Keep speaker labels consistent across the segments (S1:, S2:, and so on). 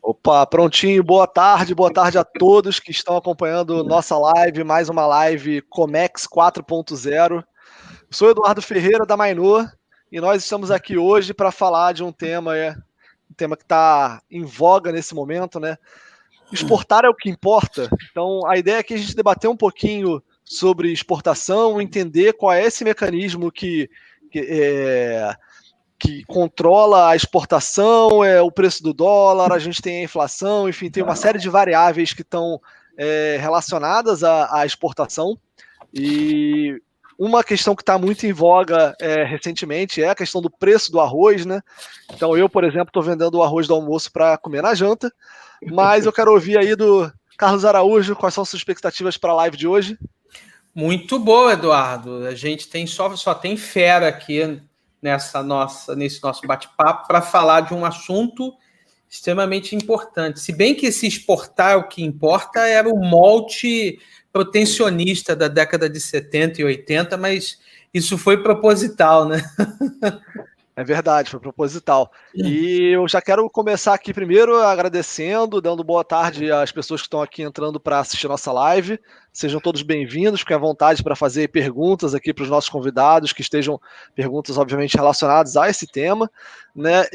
S1: Opa, prontinho, boa tarde a todos que estão acompanhando nossa live, mais uma live Comex 4.0. Sou Eduardo Ferreira da Mainor e nós estamos aqui hoje para falar de um tema que está em voga nesse momento, né? Exportar é o que importa, então a ideia é que a gente debater um pouquinho sobre exportação, entender qual é esse mecanismo que controla a exportação, o preço do dólar, a gente tem a inflação, enfim, tem uma série de variáveis que estão relacionadas à exportação. E uma questão que está muito em voga recentemente é a questão do preço do arroz, né? Então eu, por exemplo, estou vendendo o arroz do almoço para comer na janta, mas eu quero ouvir aí do Carlos Araújo, quais são suas expectativas para a live de hoje?
S2: Muito boa, Eduardo. A gente só tem fera aqui nesse nosso bate-papo para falar de um assunto extremamente importante. Se bem que esse exportar o que importa era o molde protecionista da década de 70 e 80, mas isso foi proposital, né?
S1: É verdade, foi proposital. E eu já quero começar aqui primeiro agradecendo, dando boa tarde às pessoas que estão aqui entrando para assistir nossa live. Sejam todos bem-vindos, fiquem à vontade para fazer perguntas aqui para os nossos convidados, que estejam perguntas, obviamente, relacionadas a esse tema, né?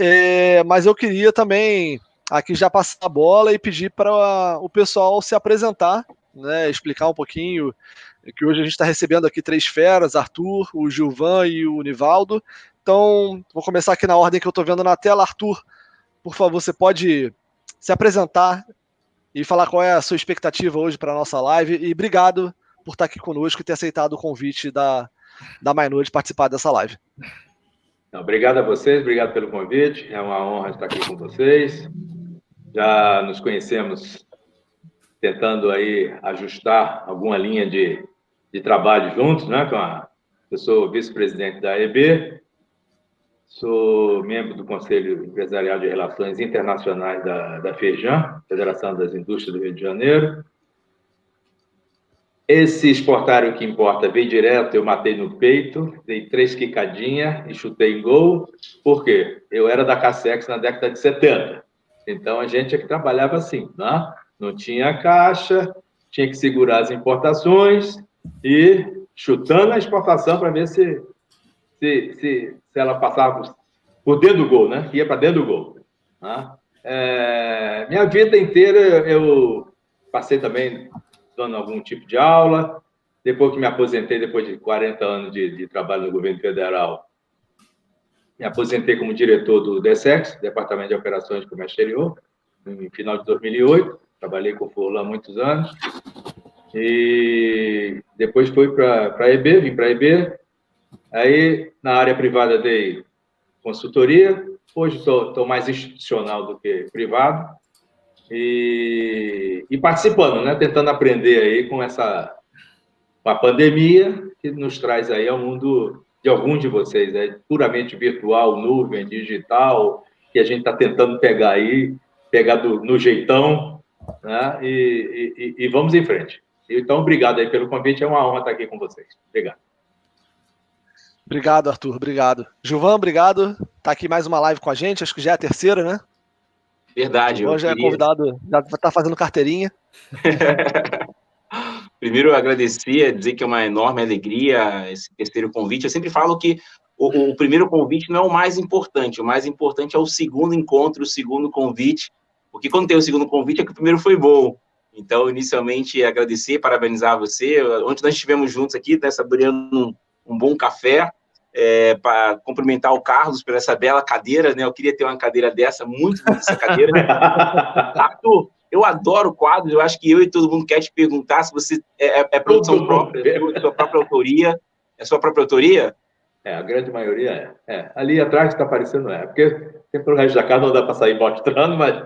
S1: Mas eu queria também aqui já passar a bola e pedir para o pessoal se apresentar, né? Explicar um pouquinho, que hoje a gente está recebendo aqui 3 feras, Arthur, o Gilvan e o Nivaldo. Então, vou começar aqui na ordem que eu estou vendo na tela. Arthur, por favor, você pode se apresentar e falar qual é a sua expectativa hoje para a nossa live. E obrigado por estar aqui conosco e ter aceitado o convite da Mainor de participar dessa live.
S3: Obrigado a vocês, obrigado pelo convite. É uma honra estar aqui com vocês. Já nos conhecemos tentando aí ajustar alguma linha de trabalho juntos, né? Eu sou vice-presidente da AEB, sou membro do Conselho Empresarial de Relações Internacionais da FEJAM, Federação das Indústrias do Rio de Janeiro. Esse exportar o que importa veio direto, eu matei no peito, dei 3 quicadinhas e chutei em gol. Por quê? Eu era da Cassex na década de 70. Então, a gente é que trabalhava assim, né? Não tinha caixa, tinha que segurar as importações e chutando a exportação para ver se ela passava por dentro do gol, né? Ia para dentro do gol. Né? Minha vida inteira eu passei também dando algum tipo de aula. Depois que me aposentei, depois de 40 anos de trabalho no governo federal, me aposentei como diretor do DSEX, Departamento de Operações de Comércio Exterior, no final de 2008. Trabalhei com o Furlan há muitos anos. E depois fui para a EB, vim para a EB. Aí, na área privada, dei consultoria. Hoje estou mais institucional do que privado. E participando, né? Tentando aprender aí com a pandemia que nos traz aí ao mundo de alguns de vocês, né? Puramente virtual, nuvem, digital, que a gente está tentando pegar no jeitão, né? E vamos em frente. Então, obrigado aí pelo convite, é uma honra estar aqui com vocês. Obrigado.
S1: Obrigado, Arthur, obrigado. Gilvan, obrigado. Está aqui mais uma live com a gente, acho que já é a terceira, né?
S4: Verdade.
S1: Gilvan já é convidado, já está fazendo carteirinha.
S4: Primeiro, eu agradecer, dizer que é uma enorme alegria esse terceiro convite. Eu sempre falo que o primeiro convite não é o mais importante é o segundo encontro, o segundo convite, porque quando tem o segundo convite é que o primeiro foi bom. Então, inicialmente, agradecer, parabenizar você. Ontem nós estivemos juntos aqui, né, saboreando um bom café, para cumprimentar o Carlos por essa bela cadeira, né? Eu queria ter uma cadeira dessa, muito bonita essa cadeira. Arthur, eu adoro quadros, eu acho que eu e todo mundo quer te perguntar se você é produção própria, sua própria autoria. É sua própria autoria?
S3: A grande maioria é. Ali atrás que está aparecendo porque sempre o resto da casa não dá para sair mostrando, mas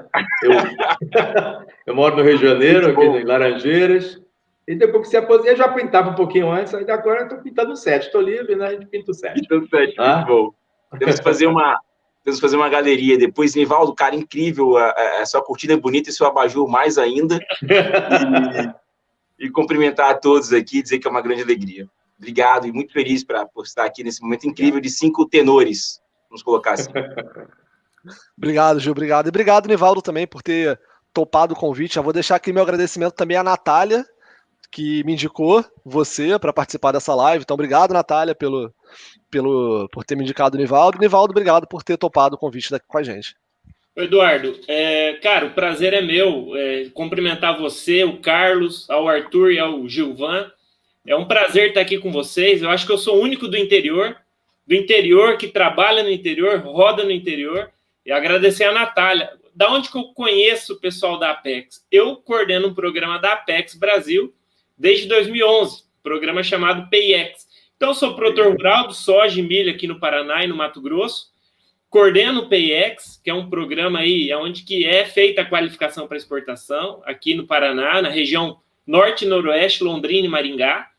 S3: eu moro no Rio de Janeiro, aqui em Laranjeiras, e depois que se aposenta, eu já pintava um pouquinho antes, aí agora eu estou pintando o set, estou livre, né? A gente pinta o set.
S4: Pintando o set, muito bom. Temos que fazer uma galeria depois. Nivaldo, cara, incrível, a sua cortina é bonita e seu abajur mais ainda. E cumprimentar a todos aqui, dizer que é uma grande alegria. Obrigado e muito feliz por estar aqui nesse momento incrível de 5 tenores, vamos colocar assim.
S1: Obrigado, Gil, obrigado. E obrigado, Nivaldo, também, por ter topado o convite. Já vou deixar aqui meu agradecimento também à Natália, que me indicou você para participar dessa live. Então, obrigado, Natália, por ter me indicado o Nivaldo. Nivaldo, obrigado por ter topado o convite daqui com a gente.
S5: Eduardo, cara, o prazer é meu cumprimentar você, o Carlos, ao Arthur e ao Gilvan. É um prazer estar aqui com vocês. Eu acho que eu sou o único do interior que trabalha no interior, roda no interior. E agradecer a Natália. Da onde que eu conheço o pessoal da Apex? Eu coordeno um programa da Apex Brasil desde 2011, programa chamado PIEX. Então, eu sou produtor rural de soja e milho aqui no Paraná e no Mato Grosso. Coordeno o PIEX, que é um programa aí onde que é feita a qualificação para exportação, aqui no Paraná, na região norte e noroeste, Londrina e Maringá.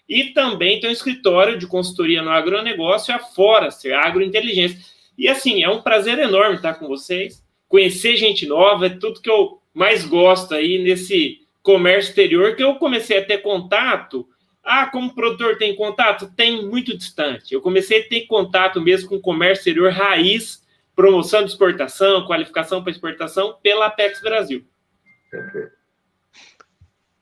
S5: E também tem um escritório de consultoria no agronegócio, a Forester, a Agrointeligência. E assim, é um prazer enorme estar com vocês, conhecer gente nova, é tudo que eu mais gosto aí nesse comércio exterior, que eu comecei a ter contato. Como produtor tem contato? Tem muito distante. Eu comecei a ter contato mesmo com o comércio exterior raiz, promoção de exportação, qualificação para exportação, pela Apex Brasil.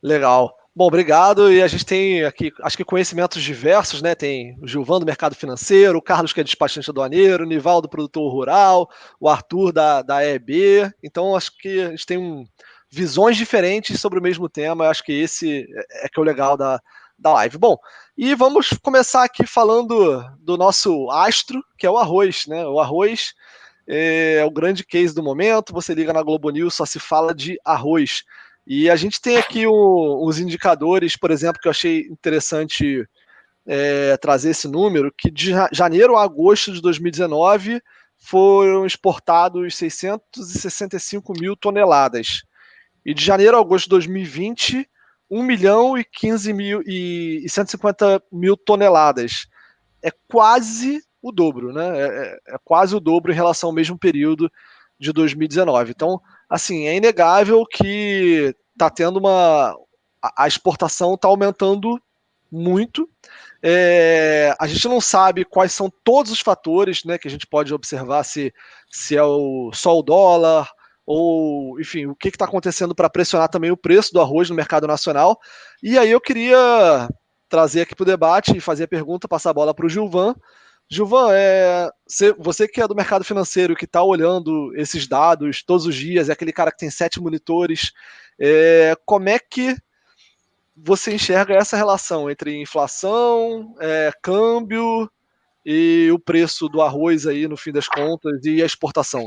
S1: Legal. Bom, obrigado. E a gente tem aqui, acho que conhecimentos diversos, né? Tem o Gilvan do mercado financeiro, o Carlos, que é despachante aduaneiro, o Nivaldo, produtor rural, o Arthur da EB. Então, acho que a gente tem visões diferentes sobre o mesmo tema. Eu acho que esse é que é o legal da live. Bom, e vamos começar aqui falando do nosso astro, que é o arroz, né? O arroz é o grande case do momento. Você liga na Globo News, só se fala de arroz. E a gente tem aqui os indicadores, por exemplo, que eu achei interessante trazer esse número, que de janeiro a agosto de 2019 foram exportados 665 mil toneladas. E de janeiro a agosto de 2020, 1 milhão e 15 mil e 150 mil toneladas. É quase o dobro, né? É quase o dobro em relação ao mesmo período de 2019. Então, assim, é inegável que está tendo a exportação está aumentando muito. A gente não sabe quais são todos os fatores, né, que a gente pode observar, se é só o dólar, ou, enfim, o que está acontecendo para pressionar também o preço do arroz no mercado nacional. E aí eu queria trazer aqui para o debate e fazer a pergunta, passar a bola para o Gilvan. Gilvan, você que é do mercado financeiro, que está olhando esses dados todos os dias, é aquele cara que tem 7 monitores, como é que você enxerga essa relação entre inflação, câmbio e o preço do arroz aí, no fim das contas, e a exportação?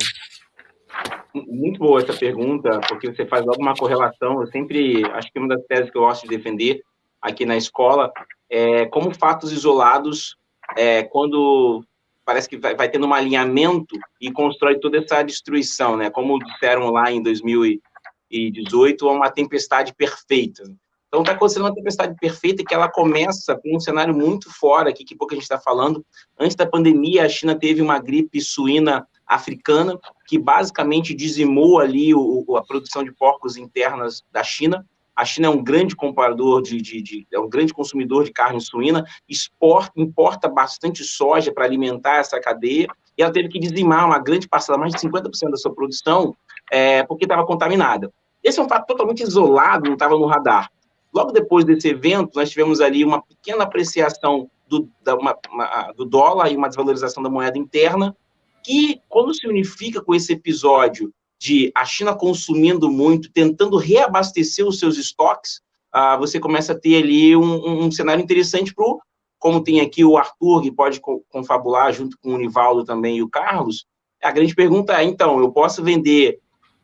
S4: Muito boa essa pergunta, porque você faz logo uma correlação. Eu sempre, acho que uma das teses que eu gosto de defender aqui na escola é como fatos isolados, quando parece que vai tendo um alinhamento e constrói toda essa destruição, né? Como disseram lá em 2018, uma tempestade perfeita. Então, está acontecendo uma tempestade perfeita que ela começa com um cenário muito fora, aqui que pouco a gente está falando. Antes da pandemia, a China teve uma gripe suína africana, que basicamente dizimou ali a produção de porcos internas da China. A China é um grande comprador é um grande consumidor de carne suína, importa bastante soja para alimentar essa cadeia, e ela teve que dizimar uma grande parcela, mais de 50% da sua produção, porque estava contaminada. Esse é um fato totalmente isolado, não estava no radar. Logo depois desse evento, nós tivemos ali uma pequena apreciação do dólar e uma desvalorização da moeda interna, que, quando se unifica com esse episódio de a China consumindo muito, tentando reabastecer os seus estoques, você começa a ter ali um cenário interessante como tem aqui o Arthur, que pode confabular junto com o Nivaldo também e o Carlos. A grande pergunta é, então, eu posso vender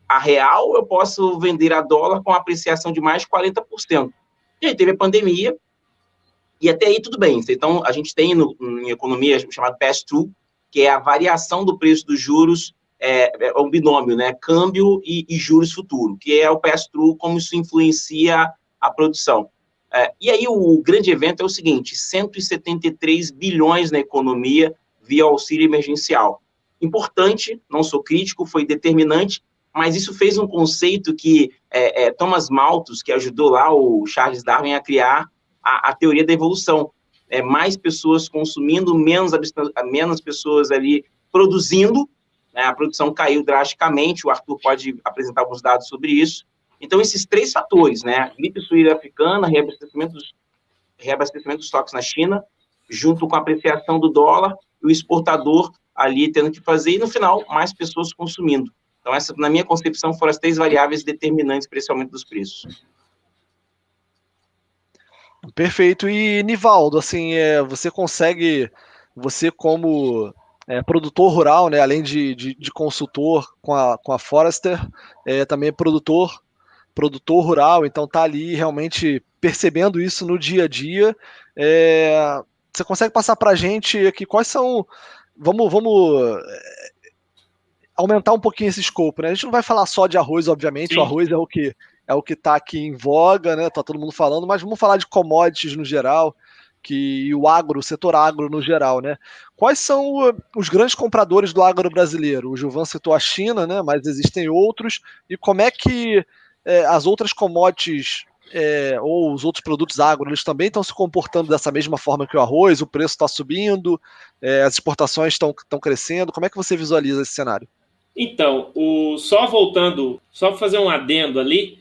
S4: a real ou eu posso vender a dólar com apreciação de mais de 40%? E aí teve a pandemia, e até aí tudo bem. Então, a gente tem em economia chamado pass-through, que é a variação do preço dos juros, é um binômio, né? Câmbio e juros futuro, que é o pass-through, como isso influencia a produção. E aí o grande evento é o seguinte: 173 bilhões na economia via auxílio emergencial. Importante, não sou crítico, foi determinante, mas isso fez um conceito que Thomas Malthus, que ajudou lá o Charles Darwin a criar a teoria da evolução. Mais pessoas consumindo, menos pessoas ali produzindo, né, a produção caiu drasticamente, o Arthur pode apresentar alguns dados sobre isso. Então, esses 3 fatores, né, gripe suína africana, reabastecimento dos estoques na China, junto com a apreciação do dólar, e o exportador ali tendo que fazer, e no final, mais pessoas consumindo. Então, essa, na minha concepção, foram as 3 variáveis determinantes para esse aumento dos preços.
S1: Perfeito. E, Nivaldo, assim, você como produtor rural, né, além de consultor com a Forester, também é produtor rural, então tá ali realmente percebendo isso no dia a dia. Você consegue passar para a gente aqui quais são... Vamos aumentar um pouquinho esse escopo, né? A gente não vai falar só de arroz, obviamente. Sim. O arroz é o que está aqui em voga, né? Tá todo mundo falando, mas vamos falar de commodities no geral, e o setor agro no geral, né? Quais são os grandes compradores do agro brasileiro? O Gilvan citou a China, né? Mas existem outros. E como é que as outras commodities ou os outros produtos agro, eles também estão se comportando dessa mesma forma que o arroz? O preço está subindo, as exportações estão crescendo. Como é que você visualiza esse cenário?
S5: Então, só para fazer um adendo ali,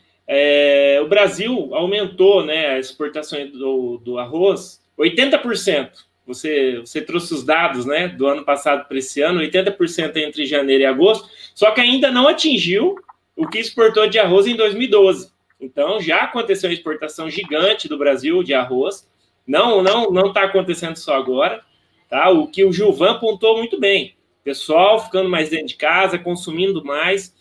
S5: o Brasil aumentou, né, as exportações do arroz 80%. Você trouxe os dados, né, do ano passado para esse ano, 80% entre janeiro e agosto, só que ainda não atingiu o que exportou de arroz em 2012. Então, já aconteceu uma exportação gigante do Brasil de arroz. Não está acontecendo só agora, tá? O que o Gilvan apontou muito bem. Pessoal ficando mais dentro de casa, consumindo mais.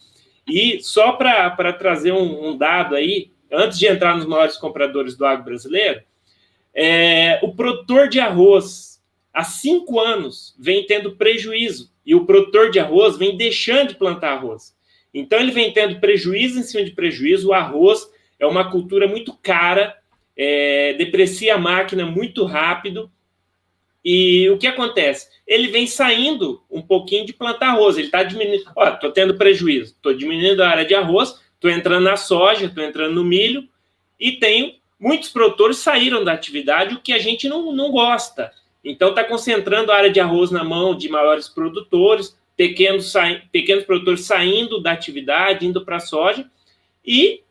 S5: E só para trazer um dado aí, antes de entrar nos maiores compradores do agro brasileiro, o produtor de arroz, há 5 anos, vem tendo prejuízo. E o produtor de arroz vem deixando de plantar arroz. Então, ele vem tendo prejuízo em cima de prejuízo. O arroz é uma cultura muito cara, deprecia a máquina muito rápido. E o que acontece? Ele vem saindo um pouquinho de plantar arroz. Ele está diminuindo. Estou tendo prejuízo. Estou diminuindo a área de arroz, estou entrando na soja, estou entrando no milho. E muitos produtores saíram da atividade, o que a gente não gosta. Então, está concentrando a área de arroz na mão de maiores produtores, pequenos produtores saindo da atividade, indo para a soja, e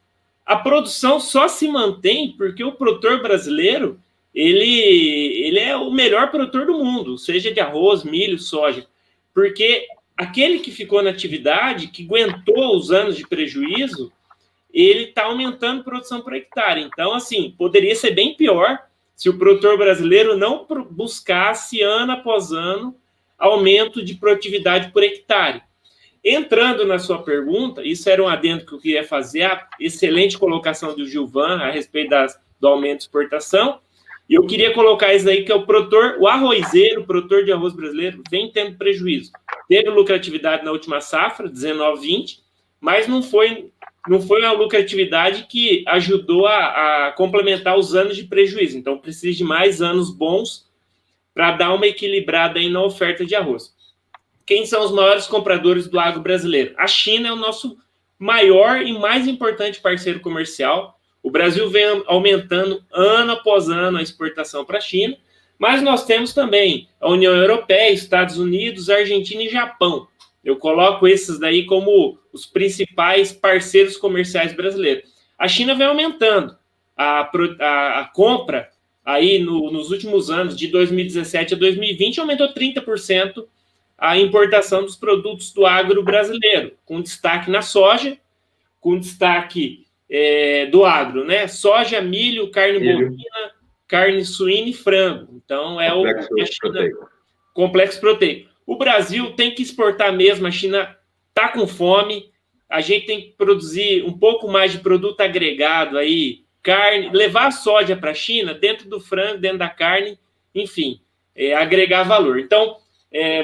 S5: a produção só se mantém porque o produtor brasileiro ele é o melhor produtor do mundo, seja de arroz, milho, soja, porque aquele que ficou na atividade, que aguentou os anos de prejuízo, ele está aumentando a produção por hectare. Então, assim, poderia ser bem pior se o produtor brasileiro não buscasse, ano após ano, aumento de produtividade por hectare. Entrando na sua pergunta, isso era um adendo que eu queria fazer, a excelente colocação do Gilvan a respeito do aumento de exportação, e eu queria colocar isso aí, que é o arrozeiro, o produtor de arroz brasileiro, vem tendo prejuízo. Teve lucratividade na última safra, 19-20, mas não foi uma lucratividade que ajudou a complementar os anos de prejuízo. Então, precisa de mais anos bons para dar uma equilibrada aí na oferta de arroz. Quem são os maiores compradores do agro brasileiro? A China é o nosso maior e mais importante parceiro comercial. O Brasil vem aumentando ano após ano a exportação para a China, mas nós temos também a União Europeia, Estados Unidos, Argentina e Japão. Eu coloco esses daí como os principais parceiros comerciais brasileiros. A China vem aumentando a compra aí nos últimos anos, de 2017 a 2020, aumentou 30% a importação dos produtos do agro brasileiro, com destaque na soja, com destaque do agro, né? Soja, milho, carne bovina, carne suína e frango. Então, complexo proteico. O Brasil tem que exportar mesmo, a China está com fome, a gente tem que produzir um pouco mais de produto agregado aí, carne, levar a soja para a China, dentro do frango, dentro da carne, enfim, agregar valor. Então,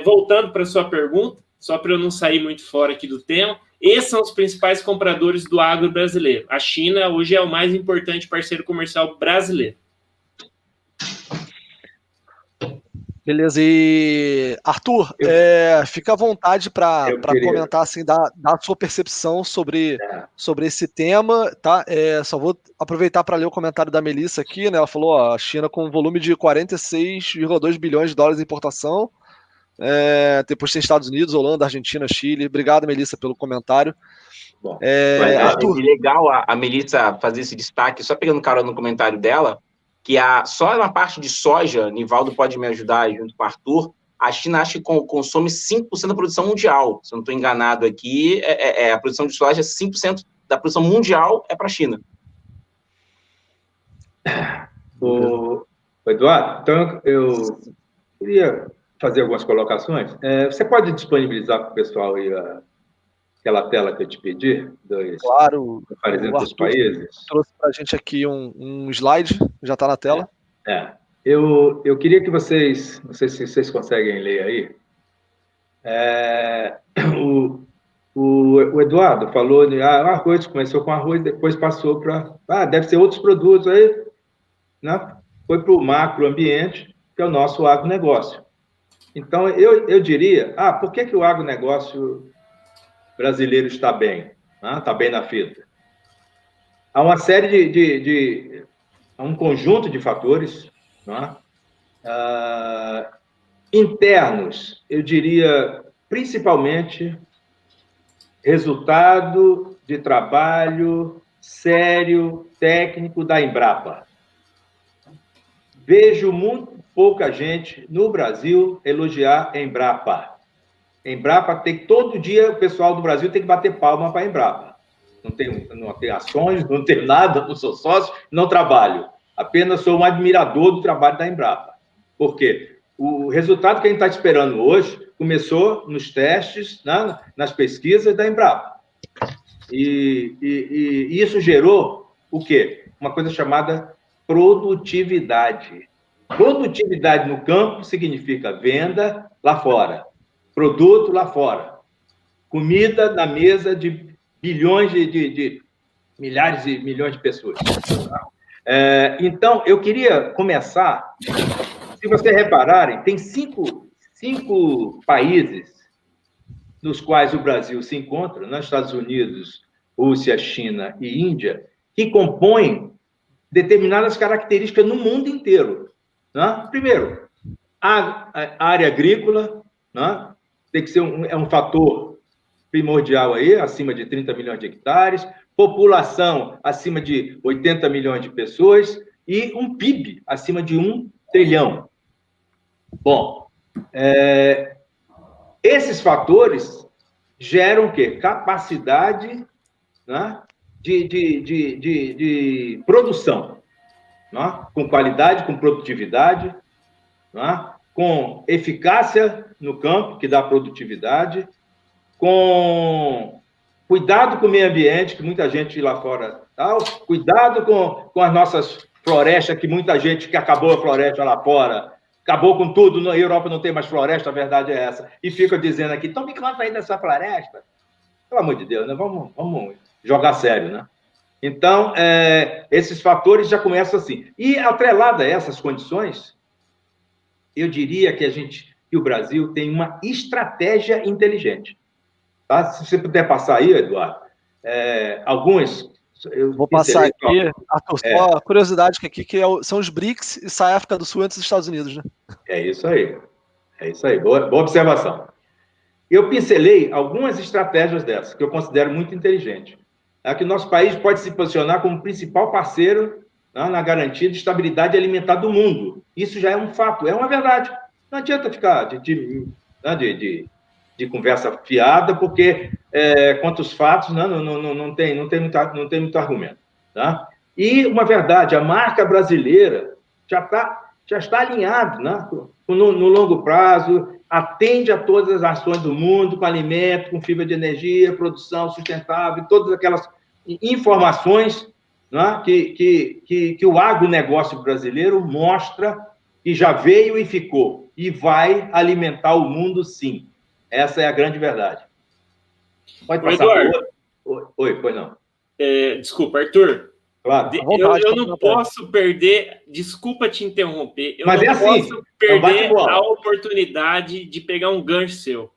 S5: voltando para a sua pergunta, só para eu não sair muito fora aqui do tema, esses são os principais compradores do agro brasileiro. A China hoje é o mais importante parceiro comercial brasileiro.
S1: Beleza, e Arthur, fica à vontade para comentar assim, da sua percepção sobre esse tema, tá? Só vou aproveitar para ler o comentário da Melissa aqui, né? Ela falou, a China com um volume de 46,2 bilhões de dólares de importação, Depois tem Estados Unidos, Holanda, Argentina, Chile. Obrigado, Melissa, pelo comentário.
S4: Bom, é legal a Melissa fazer esse destaque, só pegando carona no comentário dela, que só na parte de soja, Nivaldo pode me ajudar junto com o Arthur, a China acho que consome 5% da produção mundial. Se eu não estou enganado aqui, a produção de soja, 5% da produção mundial é para a China.
S3: Eduardo, então eu queria fazer algumas colocações. Você pode disponibilizar para o pessoal aí aquela tela que eu te pedi?
S1: Claro.
S3: Dos países.
S1: Trouxe para a gente aqui um slide, já está na tela.
S3: Eu queria que vocês, não sei se vocês conseguem ler aí, o Eduardo falou de arroz, começou com arroz, depois passou para, deve ser outros produtos aí, né? Foi para o macroambiente, que é o nosso agronegócio. Então, eu diria, por que o agronegócio brasileiro está bem? Está bem na fita? Há uma série há um conjunto de fatores, internos, eu diria, principalmente, resultado de trabalho sério, técnico da Embrapa. Vejo muito pouca gente no Brasil elogiar a Embrapa. Embrapa todo dia o pessoal do Brasil tem que bater palma para a Embrapa. Não tem ações, não tenho nada, não sou sócio, não trabalho. Apenas sou um admirador do trabalho da Embrapa. Por quê? O resultado que a gente está esperando hoje começou nos testes, nas pesquisas da Embrapa. E isso gerou o quê? Uma coisa chamada produtividade. Produtividade no campo significa venda lá fora, produto lá fora, comida na mesa de bilhões de milhares e milhões de pessoas. Então, eu queria começar, se vocês repararem, tem cinco países nos quais o Brasil se encontra, nos Estados Unidos, Rússia, China e Índia, que compõem determinadas características no mundo inteiro. Primeiro, a área agrícola, tem que ser um fator primordial aí, acima de 30 milhões de hectares, população acima de 80 milhões de pessoas e um PIB acima de 1 trilhão. Bom, esses fatores geram o quê? Capacidade de produção, com qualidade, com produtividade, com eficácia no campo, que dá produtividade, com cuidado com o meio ambiente, que muita gente lá fora cuidado com as nossas florestas, que muita gente que acabou a floresta lá fora, acabou com tudo, na Europa não tem mais floresta, a verdade é essa, e fica dizendo aqui, tome conta aí dessa floresta. Pelo amor de Deus, né? Vamos jogar sério, né? Então, esses fatores já começam assim. E, atrelado a essas condições, eu diria que o Brasil tem uma estratégia inteligente. Tá? Se você puder passar aí, Eduardo, alguns...
S1: Vou passar aqui, só a curiosidade que são os BRICS e sai a África do Sul antes dos Estados Unidos, né?
S3: É isso aí. Boa observação. Eu pincelei algumas estratégias dessas, que eu considero muito inteligentes. Que o nosso país pode se posicionar como principal parceiro na garantia de estabilidade alimentar do mundo. Isso já é um fato, é uma verdade. Não adianta ficar de conversa fiada, porque quanto aos fatos, não tem muito argumento. Tá? E uma verdade, a marca brasileira já está alinhada, no longo prazo, atende a todas as ações do mundo, com alimento, com fibra de energia, produção sustentável, todas aquelas informações que o agronegócio brasileiro mostra que já veio e ficou, e vai alimentar o mundo, sim. Essa é a grande verdade. Pode passar.
S5: Eduardo.
S3: Oi, pois não.
S5: Desculpa, Arthur.
S3: Claro.
S5: Eu não posso perder, desculpa te interromper, eu
S3: Mas
S5: não
S3: assim,
S5: posso perder a oportunidade de pegar um gancho seu.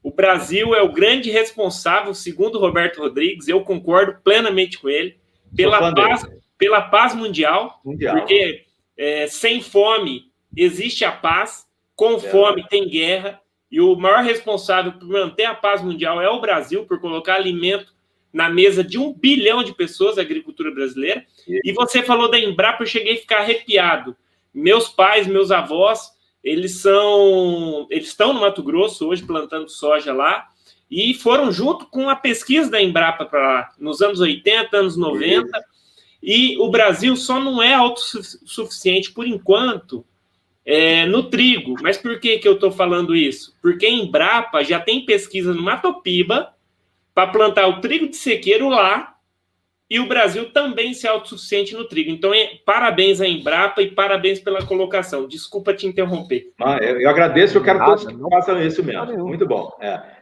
S5: O Brasil é o grande responsável, segundo Roberto Rodrigues, eu concordo plenamente com ele, pela paz mundial. Porque sem fome existe a paz, com fome tem guerra, e o maior responsável por manter a paz mundial é o Brasil, por colocar alimento na mesa de 1 bilhão de pessoas, a agricultura brasileira. E você falou da Embrapa, eu cheguei a ficar arrepiado. Meus pais, meus avós, eles estão no Mato Grosso hoje, plantando soja lá, e foram junto com a pesquisa da Embrapa para lá, nos anos 80, anos 90, e o Brasil só não é autossuficiente, por enquanto, no trigo. Mas por que eu estou falando isso? Porque a Embrapa já tem pesquisa no Mato Piba para plantar o trigo de sequeiro lá, e o Brasil também ser autossuficiente no trigo. Então, parabéns à Embrapa e parabéns pela colocação. Desculpa te interromper.
S3: Eu agradeço, eu quero todos que façam isso mesmo. Muito bom.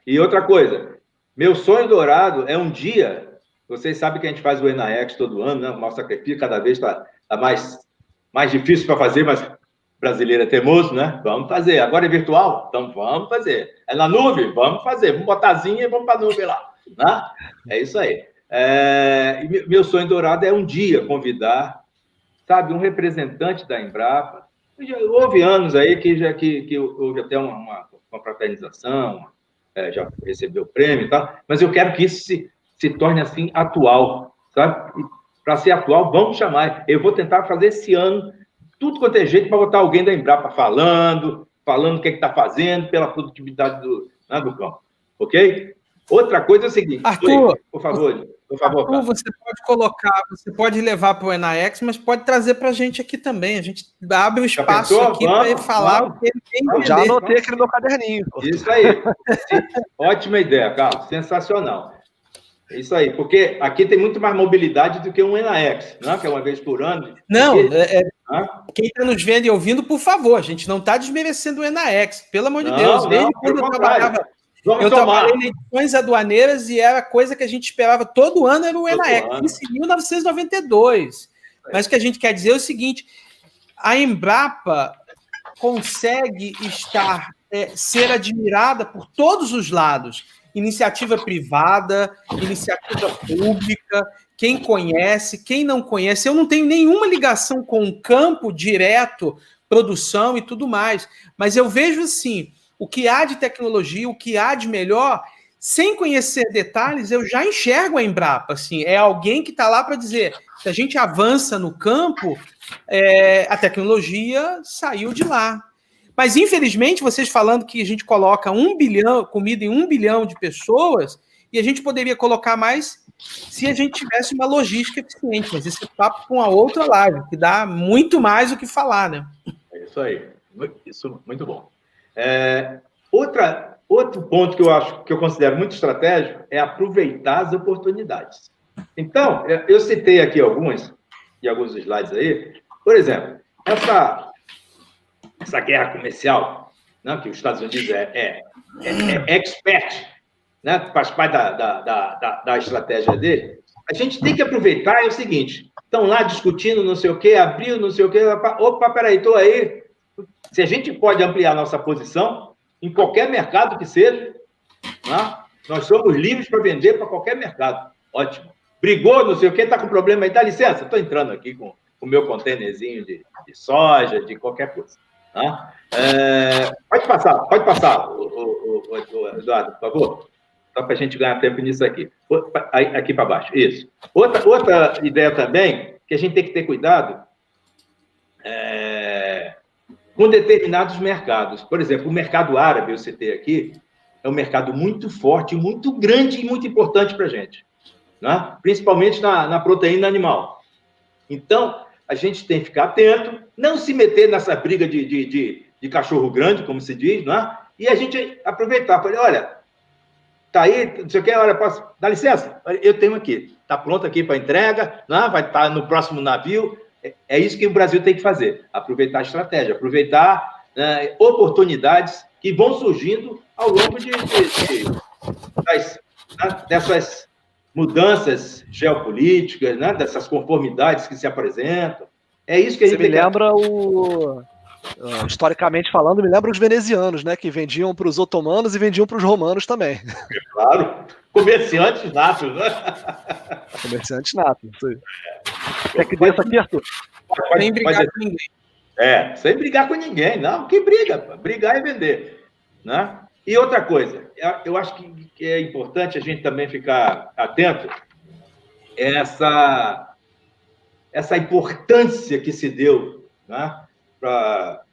S3: E outra coisa, meu sonho dourado é um dia, vocês sabem que a gente faz o ENAEX todo ano, né? O nosso sacrifício cada vez está mais difícil para fazer, mas brasileiro é teimoso, né? Vamos fazer. Agora é virtual? Então vamos fazer. É na nuvem? Vamos fazer. Vamos botar asinha e vamos para a nuvem lá. Né? É isso aí. Meu sonho dourado é um dia convidar, sabe, um representante da Embrapa. Houve anos aí que houve até uma fraternização, já recebeu o prêmio e tal, mas eu quero que isso se torne assim atual, sabe? Para ser atual, vamos chamar. Eu vou tentar fazer esse ano tudo quanto é jeito para botar alguém da Embrapa falando o que está fazendo pela produtividade do campo, ok? Outra coisa é o seguinte,
S2: Arthur,
S3: por favor,
S2: Arthur, você pode levar para o ENAEX, mas pode trazer para a gente aqui também. A gente abre o espaço aqui para ele falar o que ele tem que
S1: já anotei aqui no meu caderninho.
S3: Isso aí. Ótima ideia, Carlos. Sensacional. Isso aí, porque aqui tem muito mais mobilidade do que um ENAEX, né? Que é uma vez por ano.
S2: Não, quem está nos vendo e ouvindo, por favor, a gente não está desmerecendo o ENAEX, pelo amor de Deus. Desde quando eu trabalhava... Eu trabalhei em edições aduaneiras e era coisa que a gente esperava todo ano, era o ENAEX, isso em 1992. Mas o que a gente quer dizer é o seguinte, a Embrapa consegue ser admirada por todos os lados, iniciativa privada, iniciativa pública, quem conhece, quem não conhece. Eu não tenho nenhuma ligação com o campo direto, produção e tudo mais, mas eu vejo assim... O que há de tecnologia, o que há de melhor, sem conhecer detalhes, eu já enxergo a Embrapa. Assim, é alguém que está lá para dizer, se a gente avança no campo, a tecnologia saiu de lá. Mas, infelizmente, vocês falando que a gente coloca 1 bilhão, comida em 1 bilhão de pessoas, e a gente poderia colocar mais se a gente tivesse uma logística eficiente. Mas esse papo com a outra live, que dá muito mais o que falar, né?
S3: É isso aí. Isso, muito bom. Outro ponto que eu considero muito estratégico é aproveitar as oportunidades. Então, eu citei aqui alguns slides aí. Por exemplo, essa guerra comercial, né, que os Estados Unidos é expert, né, faz parte da estratégia dele. A gente tem que aproveitar o seguinte, estão lá discutindo não sei o quê, abriu não sei o quê, opa, peraí, estou aí. Se a gente pode ampliar nossa posição em qualquer mercado que seja, né? Nós somos livres para vender para qualquer mercado. Ótimo. Brigou, não sei o quê, está com problema aí, dá licença, estou entrando aqui com o meu contêinerzinho de soja, de qualquer coisa. Né? Pode passar, Eduardo, por favor, só para a gente ganhar tempo nisso aqui. Aqui para baixo, isso. Outra ideia também, que a gente tem que ter cuidado, com determinados mercados. Por exemplo, o mercado árabe, eu citei aqui, é um mercado muito forte, muito grande e muito importante para a gente, né? Principalmente na proteína animal. Então, a gente tem que ficar atento, não se meter nessa briga de cachorro grande, como se diz, né? E a gente aproveitar. Falei, olha, tá aí, não sei o que, olha, posso... dá licença, eu tenho aqui, tá pronto aqui para entrega, né? Vai estar no próximo navio. É isso que o Brasil tem que fazer, aproveitar a estratégia, aproveitar oportunidades que vão surgindo ao longo dessas mudanças geopolíticas, né? Dessas conformidades que se apresentam. É isso que a gente
S1: tem que... lembra historicamente falando, me lembra os venezianos, né? Que vendiam para os otomanos e vendiam para os romanos também.
S3: Claro, comerciantes natos, né?
S1: Comerciantes natos, isso aí. Quer que desça aqui, Arthur?
S2: Sem brigar com ninguém.
S3: Sem brigar com ninguém, não. Que briga? Brigar é vender, né? E outra coisa, eu acho que é importante a gente também ficar atento a essa importância que se deu, né, para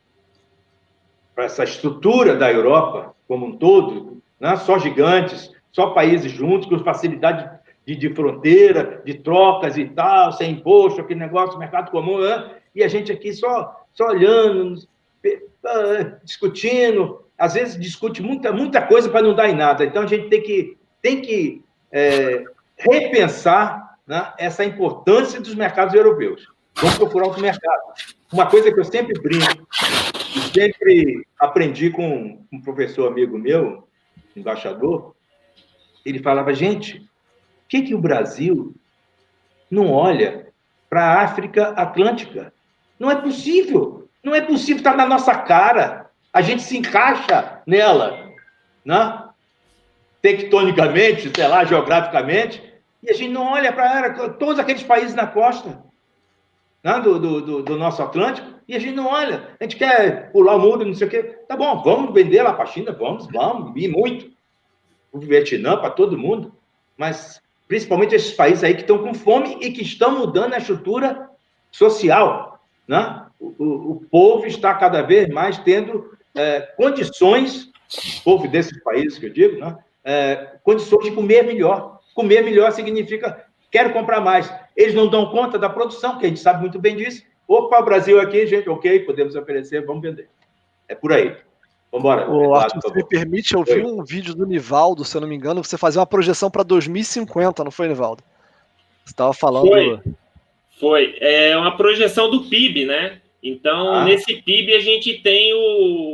S3: essa estrutura da Europa como um todo, né, só gigantes, só países juntos, com facilidade de fronteira, de trocas e tal, sem imposto, aquele negócio, mercado comum, né? E a gente aqui só olhando, discutindo, às vezes discute muita coisa para não dar em nada. Então, a gente tem que repensar, né, essa importância dos mercados europeus. Vamos procurar outro mercado. Uma coisa que eu sempre brinco, e sempre aprendi com um professor amigo meu, embaixador, ele falava, gente, por que o Brasil não olha para a África Atlântica? Não é possível. Não é possível estar na nossa cara. A gente se encaixa nela, né? Tectonicamente, sei lá, geograficamente, e a gente não olha para todos aqueles países na costa, né, do nosso Atlântico, e a gente não olha. A gente quer pular o muro, não sei o quê. Tá bom, vamos vender lá para a China, vamos, e muito. O Vietnã, para todo mundo, mas principalmente esses países aí que estão com fome e que estão mudando a estrutura social, né? O povo está cada vez mais tendo condições, o povo desses países que eu digo, né? Condições de comer melhor. Comer melhor significa quero comprar mais. Eles não dão conta da produção, que a gente sabe muito bem disso. Opa, o Brasil aqui, gente, ok, podemos oferecer, vamos vender. É por aí. Vamos embora.
S1: Arthur, se me permite, eu vi um vídeo do Nivaldo, se eu não me engano, você fazia uma projeção para 2050, não foi, Nivaldo? Você estava falando...
S5: Foi. É uma projeção do PIB, né? Então, nesse PIB, a gente tem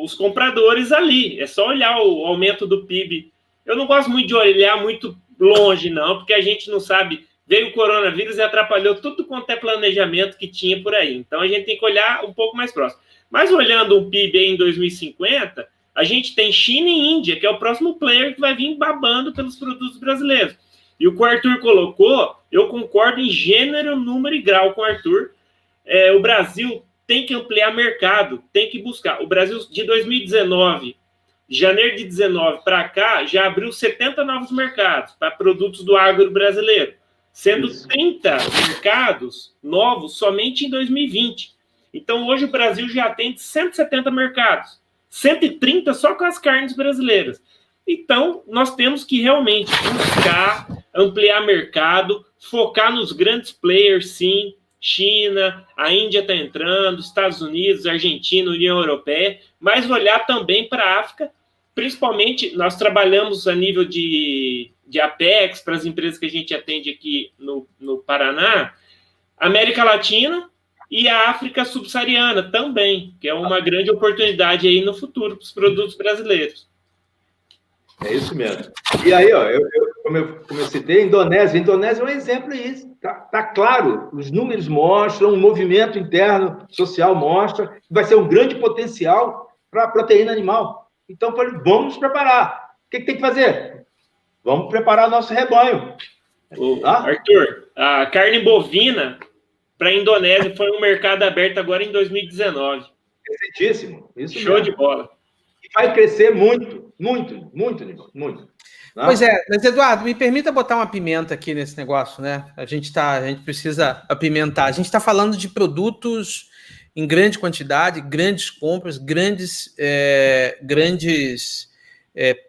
S5: os compradores ali. É só olhar o aumento do PIB. Eu não gosto muito de olhar muito longe, não, porque a gente não sabe... Veio o coronavírus e atrapalhou tudo quanto é planejamento que tinha por aí. Então, a gente tem que olhar um pouco mais próximo. Mas olhando o PIB aí em 2050, a gente tem China e Índia, que é o próximo player que vai vir babando pelos produtos brasileiros. E o que o Arthur colocou, eu concordo em gênero, número e grau com o Arthur. O Brasil tem que ampliar mercado, tem que buscar. O Brasil, de 2019, de janeiro de 2019 para cá, já abriu 70 novos mercados para produtos do agro brasileiro, sendo 30 mercados novos somente em 2020. Então, hoje o Brasil já atende 170 mercados, 130 só com as carnes brasileiras. Então, nós temos que realmente buscar ampliar mercado, focar nos grandes players, sim. China, a Índia está entrando, Estados Unidos, Argentina, União Europeia, mas olhar também para a África, principalmente, nós trabalhamos a nível de Apex, para as empresas que a gente atende aqui no Paraná, América Latina, e a África subsaariana também, que é uma grande oportunidade aí no futuro para os produtos brasileiros.
S3: É isso mesmo. E aí, ó, como eu citei, Indonésia é um exemplo disso. Tá claro, os números mostram, o movimento interno social mostra que vai ser um grande potencial para a proteína animal. Então, vamos nos preparar. O que tem que fazer? Vamos preparar nosso rebanho.
S5: Arthur, a carne bovina para a Indonésia foi um mercado aberto agora em 2019.
S3: Excelentíssimo. Isso
S5: Show
S3: mesmo.
S5: De bola.
S3: E vai crescer muito, muito, muito, muito.
S2: Pois é, mas Eduardo, me permita botar uma pimenta aqui nesse negócio, né? A gente precisa apimentar. A gente está falando de produtos em grande quantidade, grandes compras, grandes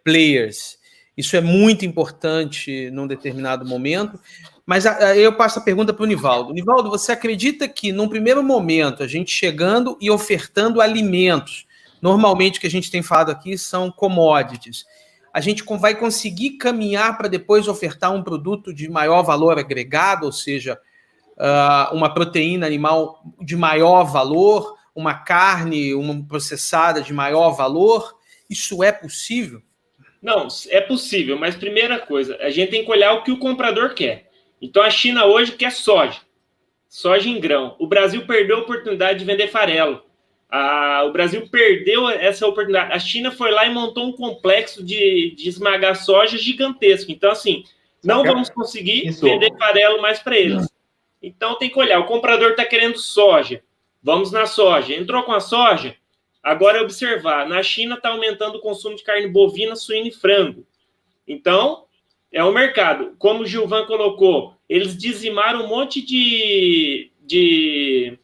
S2: players. Isso é muito importante num determinado momento. Mas aí eu passo a pergunta para o Nivaldo. Nivaldo, você acredita que, num primeiro momento, a gente chegando e ofertando alimentos, normalmente o que a gente tem falado aqui são commodities, a gente vai conseguir caminhar para depois ofertar um produto de maior valor agregado, ou seja, uma proteína animal de maior valor, uma carne, uma processada de maior valor? Isso é possível?
S5: Não, é possível, mas primeira coisa, a gente tem que olhar o que o comprador quer. Então, a China hoje quer soja em grão. O Brasil perdeu a oportunidade de vender farelo. O Brasil perdeu essa oportunidade. A China foi lá e montou um complexo de esmagar soja gigantesco. Então, assim, não vamos conseguir vender farelo mais para eles. Então, tem que olhar. O comprador está querendo soja. Vamos na soja. Entrou com a soja, Agora, observar, na China está aumentando o consumo de carne bovina, suína e frango. Então, é o mercado. Como o Gilvan colocou, eles dizimaram um monte de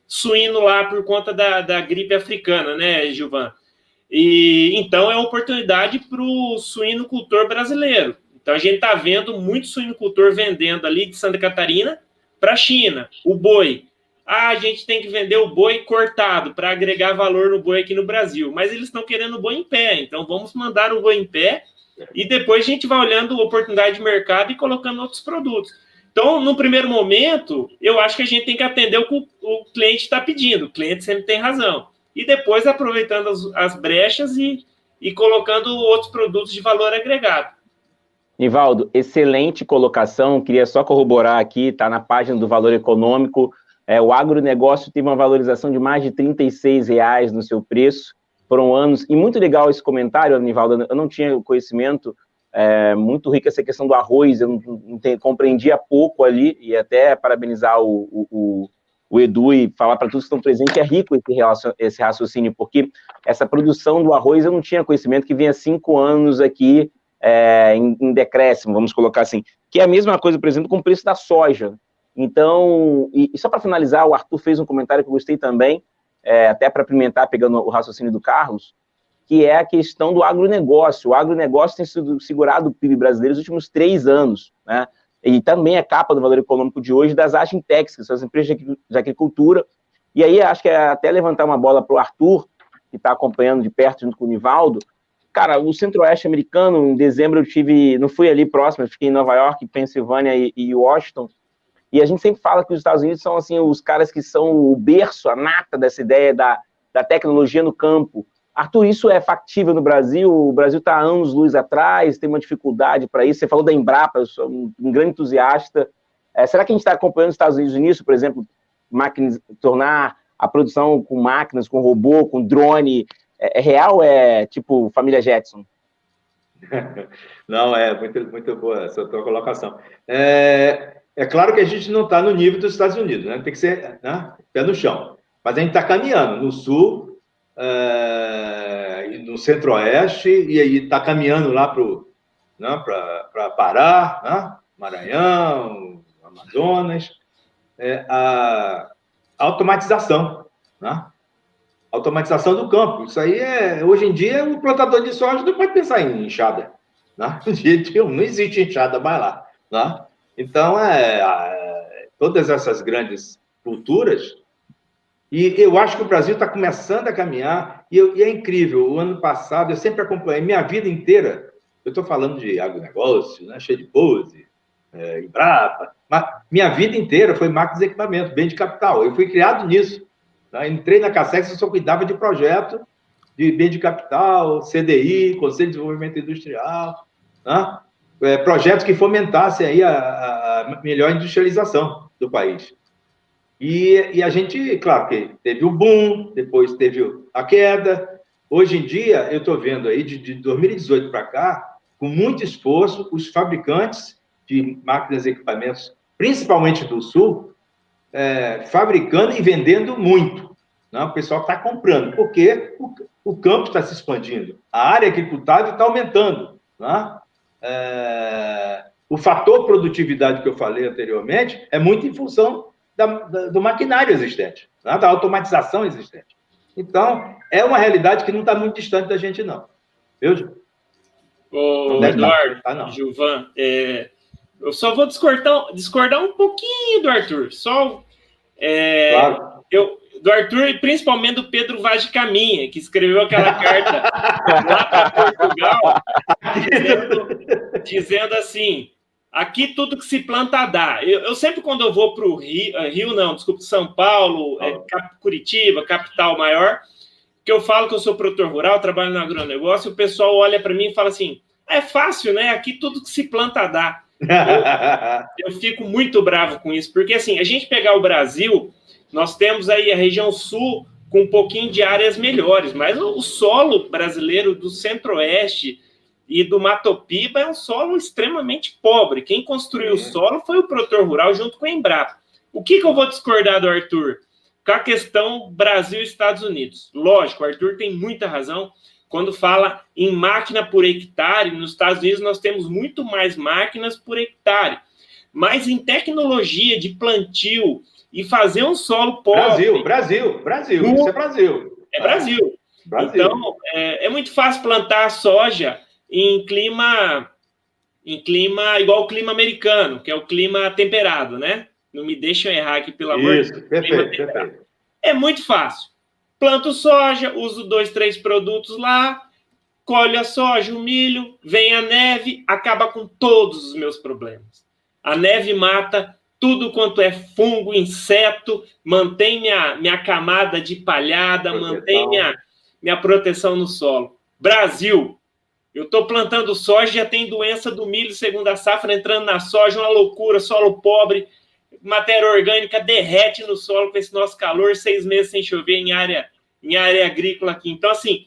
S5: suíno lá por conta da gripe africana, né, Gilvan? E então é uma oportunidade para o suinocultor brasileiro. Então a gente está vendo muito suinocultor vendendo ali de Santa Catarina para a China, o boi. A gente tem que vender o boi cortado para agregar valor no boi aqui no Brasil. Mas eles estão querendo o boi em pé, então vamos mandar o boi em pé e depois a gente vai olhando a oportunidade de mercado e colocando outros produtos. Então, no primeiro momento, eu acho que a gente tem que atender o que o cliente está pedindo. O cliente sempre tem razão. E depois aproveitando as brechas e colocando outros produtos de valor agregado.
S4: Nivaldo, excelente colocação. Queria só corroborar aqui, está na página do Valor Econômico. O agronegócio teve uma valorização de mais de R$36 no seu preço. Foram anos. E muito legal esse comentário, Nivaldo. Eu não tinha conhecimento. Muito rica essa questão do arroz, eu não compreendia pouco ali, e até parabenizar o Edu e falar para todos que estão presentes que é rico esse raciocínio, porque essa produção do arroz eu não tinha conhecimento, que vinha 5 anos aqui em decréscimo, vamos colocar assim, que é a mesma coisa, por exemplo, com o preço da soja. Então, e só para finalizar, o Arthur fez um comentário que eu gostei também, até para apimentar, pegando o raciocínio do Carlos, que é a questão do agronegócio. O agronegócio tem sido segurado o PIB brasileiro nos últimos 3 anos, né? E também a capa do Valor Econômico de hoje das Agintecs, que são as empresas de agricultura. E aí, acho que é até levantar uma bola para o Arthur, que está acompanhando de perto junto com o Nivaldo. Cara, o Centro-Oeste americano, em dezembro não fui ali próximo, eu fiquei em Nova York, Pensilvânia e Washington, e a gente sempre fala que os Estados Unidos são, assim, os caras que são o berço, a nata dessa ideia da tecnologia no campo. Arthur, isso é factível no Brasil? O Brasil está anos-luz atrás, tem uma dificuldade para isso. Você falou da Embrapa, eu sou um grande entusiasta. Será que a gente está acompanhando os Estados Unidos nisso, por exemplo, tornar a produção com máquinas, com robô, com drone, real, tipo família Jetson?
S3: Não, muito boa essa tua colocação. É claro que a gente não está no nível dos Estados Unidos, né? Tem que ser, né, pé no chão. Mas a gente está caminhando no sul, no Centro-Oeste, e aí está caminhando lá para Pará, né? Maranhão, Amazonas, a automatização, né? Automatização do campo. Isso aí hoje em dia, o plantador de soja não pode pensar em enxada, né? Não existe enxada mais lá, né? Então, todas essas grandes culturas. E eu acho que o Brasil está começando a caminhar, e é incrível. O ano passado, eu sempre acompanhei, minha vida inteira, eu estou falando de agronegócio, né, cheio de pose, Embrapa, mas minha vida inteira foi máquinas e equipamento, bem de capital. Eu fui criado nisso. Né? Entrei na Cassex e só cuidava de projeto de bem de capital, CDI, Conselho de Desenvolvimento Industrial, né? Projetos que fomentassem aí a melhor industrialização do país. E a gente, claro, que teve o boom, depois teve a queda. Hoje em dia, eu estou vendo aí, de 2018 para cá, com muito esforço, os fabricantes de máquinas e equipamentos, principalmente do Sul, fabricando e vendendo muito. Né? O pessoal está comprando, porque o campo está se expandindo, a área agricultável está aumentando. Né? O fator produtividade que eu falei anteriormente é muito em função do maquinário existente, né? Da automatização existente. Então, é uma realidade que não está muito distante da gente, não. Viu?
S5: Ô, Eduardo, Gilvan, eu só vou discordar um pouquinho do Arthur. Claro. Do Arthur e principalmente do Pedro Vaz de Caminha, que escreveu aquela carta lá para Portugal, dizendo assim: aqui tudo que se planta dá. Eu sempre, quando eu vou para o São Paulo, Curitiba, capital maior, que eu falo que eu sou produtor rural, trabalho no agronegócio, o pessoal olha para mim e fala assim: é fácil, né? Aqui tudo que se planta dá. Eu fico muito bravo com isso, porque assim, a gente pegar o Brasil, nós temos aí a região sul com um pouquinho de áreas melhores, mas o solo brasileiro do Centro-Oeste e do Mato Piba é um solo extremamente pobre. Quem construiu o solo foi o produtor rural junto com a Embrapa. O que eu vou discordar do Arthur? com a questão Brasil e Estados Unidos. Lógico, o Arthur tem muita razão quando fala em máquina por hectare. Nos Estados Unidos nós temos muito mais máquinas por hectare, mas em tecnologia de plantio e fazer um solo pobre...
S3: Brasil, isso é Brasil.
S5: É Brasil. Então, é muito fácil plantar soja em clima igual o clima americano, que é o clima temperado, né? Não me deixam errar aqui, pelo amor de Deus.
S3: Isso, perfeito.
S5: É muito fácil. Planto soja, uso 2, 3 produtos lá, colho a soja, o milho, vem a neve, acaba com todos os meus problemas. A neve mata tudo quanto é fungo, inseto, mantém minha camada de palhada, mantém minha proteção no solo. Brasil, eu estou plantando soja, já tem doença do milho, segunda safra, entrando na soja, uma loucura, solo pobre, matéria orgânica derrete no solo com esse nosso calor, 6 meses sem chover em área agrícola aqui. Então, assim,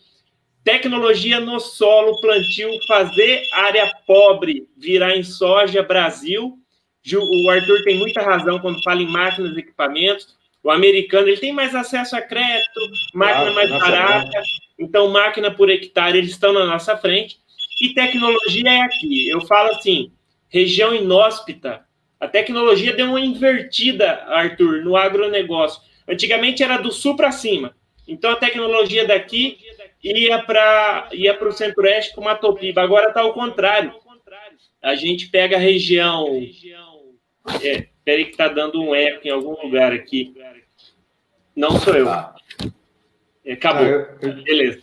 S5: tecnologia no solo, plantio, fazer área pobre virar em soja, Brasil. O Arthur tem muita razão quando fala em máquinas e equipamentos. O americano, ele tem mais acesso a crédito, máquina mais barata. Então, máquina por hectare, eles estão na nossa frente. E tecnologia é aqui. Eu falo assim, região inóspita, a tecnologia deu uma invertida, Arthur, no agronegócio. Antigamente era do sul para cima. Então, a tecnologia daqui ia para o centro-oeste, para o Matopiba. Agora está ao contrário. A gente pega a região... Espera que está dando um eco em algum lugar aqui. Não sou eu. Acabou. Beleza.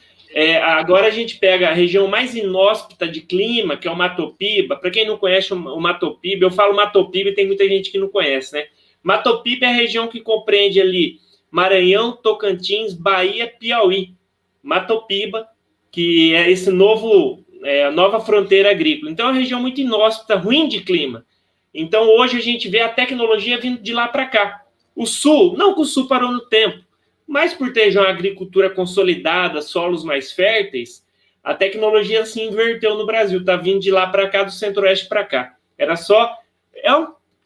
S5: Agora a gente pega a região mais inóspita de clima, que é o Matopiba. Para quem não conhece o Matopiba, eu falo Matopiba e tem muita gente que não conhece, né? Matopiba é a região que compreende ali Maranhão, Tocantins, Bahia, Piauí. Matopiba, que é esse a nova fronteira agrícola. Então é uma região muito inóspita, ruim de clima. Então hoje a gente vê a tecnologia vindo de lá para cá. O Sul, não que o Sul parou no tempo, mas por ter já uma agricultura consolidada, solos mais férteis, a tecnologia se inverteu no Brasil, está vindo de lá para cá, do centro-oeste para cá. Era só...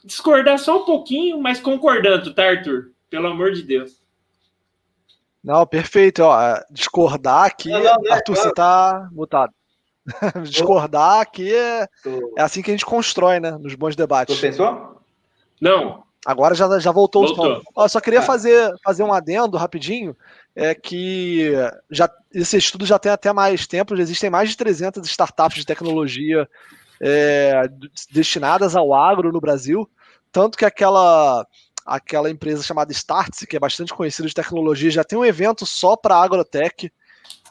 S5: discordar só um pouquinho, mas concordando, tá, Arthur? Pelo amor de Deus.
S1: Não, perfeito. Discordar aqui... Arthur, você está mutado. Discordar aqui é assim que a gente constrói, né? Nos bons debates.
S3: Tu pensou?
S5: Não.
S1: Agora já voltou o som. Eu só queria fazer um adendo rapidinho, que esse estudo já tem até mais tempo, já existem mais de 300 startups de tecnologia destinadas ao agro no Brasil, tanto que aquela empresa chamada Startse, que é bastante conhecida de tecnologia, já tem um evento só para agrotech,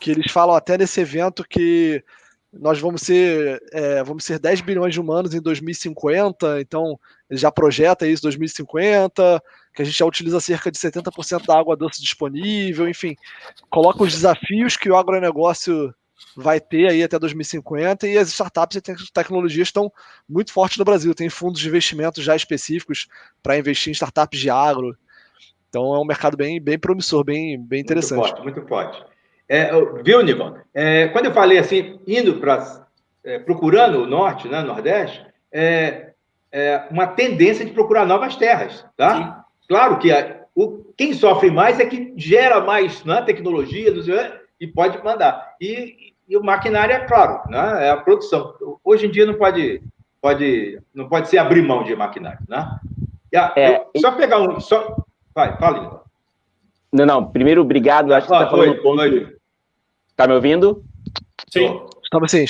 S1: que eles falam até nesse evento que nós vamos ser 10 bilhões de humanos em 2050, então ele já projeta isso 2050, que a gente já utiliza cerca de 70% da água doce disponível, enfim, coloca os desafios que o agronegócio vai ter aí até 2050, e as startups e tecnologias estão muito fortes no Brasil, tem fundos de investimento já específicos para investir em startups de agro, então é um mercado bem promissor, bem interessante.
S3: Muito forte. Viu, Nivaldo? Quando eu falei assim, indo procurando o norte, né, nordeste, uma tendência de procurar novas terras, tá? Sim. Claro que quem sofre mais é que gera mais, né, tecnologia e pode mandar. E o maquinário, é claro, né, é a produção. Hoje em dia não pode ser abrir mão de maquinário, né? Só pegar um... Vai, fala, Nivaldo.
S4: Não. Primeiro, obrigado. Acho que você está falando um ponto... Tá me ouvindo?
S5: Sim.
S1: Estava sim.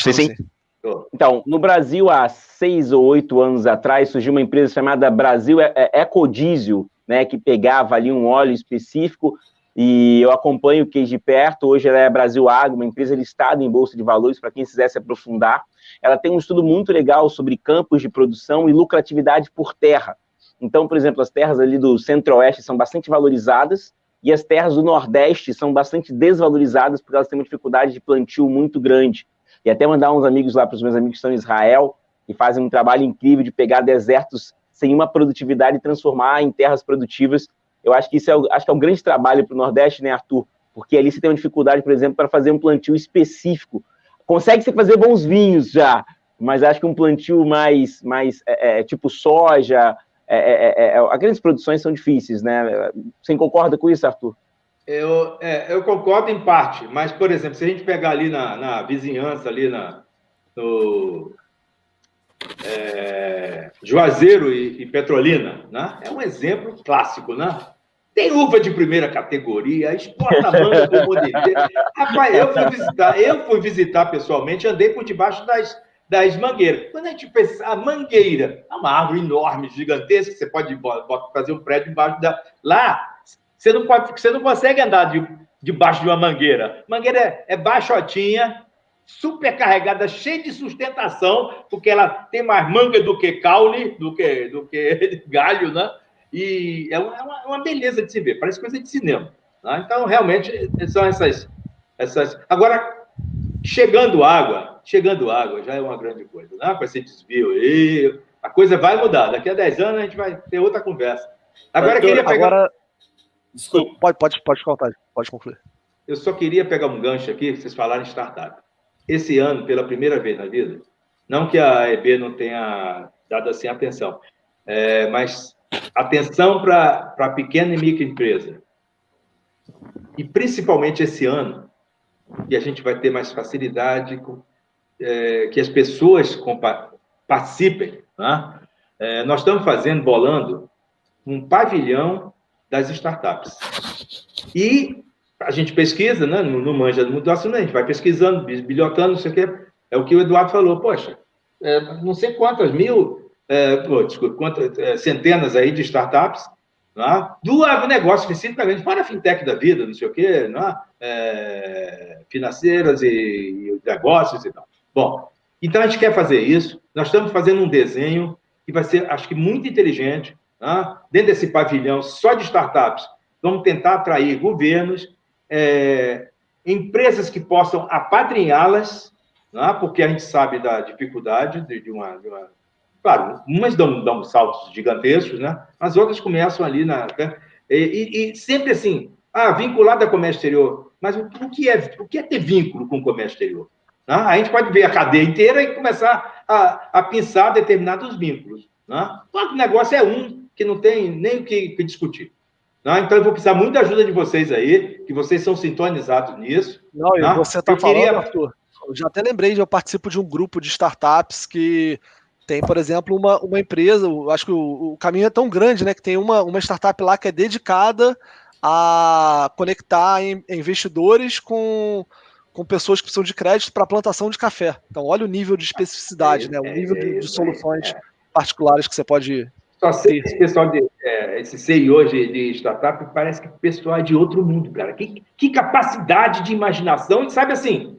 S4: Então, no Brasil, há 6 ou 8 anos atrás, surgiu uma empresa chamada Brasil Ecodiesel, né, que pegava ali um óleo específico, e eu acompanho o case de perto. Hoje ela é Brasil Agro, uma empresa listada em Bolsa de Valores, para quem quiser se aprofundar. Ela tem um estudo muito legal sobre campos de produção e lucratividade por terra. Então, por exemplo, as terras ali do Centro-Oeste são bastante valorizadas, e as terras do Nordeste são bastante desvalorizadas porque elas têm uma dificuldade de plantio muito grande. E até mandar uns amigos lá para os meus amigos que estão em Israel, que fazem um trabalho incrível de pegar desertos sem uma produtividade e transformar em terras produtivas. Eu acho que isso é um grande trabalho para o Nordeste, né, Arthur? Porque ali você tem uma dificuldade, por exemplo, para fazer um plantio específico. Consegue-se fazer bons vinhos já, mas acho que um plantio mais tipo soja, As grandes produções são difíceis, né? Você concorda com isso, Arthur?
S3: Eu concordo em parte, mas, por exemplo, se a gente pegar ali na vizinhança, ali no Juazeiro e Petrolina, né? É um exemplo clássico, né? Tem uva de primeira categoria, exporta manga por mundo inteiro. Rapaz, eu fui visitar pessoalmente, andei por debaixo das mangueiras. Quando a gente pensa, a mangueira é uma árvore enorme, gigantesca, você pode fazer um prédio embaixo da... Lá, você não consegue andar debaixo de uma mangueira. Mangueira é baixotinha, super carregada, cheia de sustentação, porque ela tem mais manga do que caule, do que galho, né? E é uma beleza de se ver, parece coisa de cinema. Né? Então, realmente, são essas... Agora, chegando água já é uma grande coisa, né? Com esse desvio aí, a coisa vai mudar. Daqui a 10 anos a gente vai ter outra conversa. Agora, eu queria pegar...
S1: Desculpa. Pode contar, pode concluir.
S3: Eu só queria pegar um gancho aqui, que vocês falaram em startup. Esse ano, pela primeira vez na vida, não que a EB não tenha dado assim atenção, mas atenção para a pequena e microempresa. E principalmente esse ano, que a gente vai ter mais facilidade, que as pessoas participem. Né? Nós estamos bolando um pavilhão das startups. E a gente pesquisa, né? Não manja muito do assunto, a gente vai pesquisando, bisbilhotando, não sei o quê. É o que o Eduardo falou, poxa, não sei quantas centenas aí de startups, né? Do agronegócio especificamente, para a fintech da vida, não sei o quê, né? Financeiras e negócios e tal. Bom, então a gente quer fazer isso, nós estamos fazendo um desenho que vai ser, acho que, muito inteligente, né? Dentro desse pavilhão só de startups, vamos tentar atrair governos, empresas que possam apadrinhá-las, né? Porque a gente sabe da dificuldade de uma... Claro, umas dão saltos gigantescos, né? Mas outras começam ali e sempre assim, vinculada ao comércio exterior. Mas o que é ter vínculo com o comércio exterior? Né? A gente pode ver a cadeia inteira e começar a pensar determinados vínculos. Né? Claro que o negócio é que não tem nem o que discutir. Né? Então, eu vou precisar muito da ajuda de vocês aí, que vocês são sintonizados nisso.
S1: Não, né? Você está falando, Arthur, eu já até lembrei, eu participo de um grupo de startups que tem, por exemplo, uma empresa, eu acho que o caminho é tão grande, né, que tem uma startup lá que é dedicada a conectar investidores com pessoas que precisam de crédito para plantação de café. Então, olha o nível de especificidade, né, o nível de soluções particulares que você pode...
S3: Só sei que esse pessoal, esse CEO de startup, parece que o pessoal é de outro mundo, cara. Que capacidade de imaginação, e sabe assim...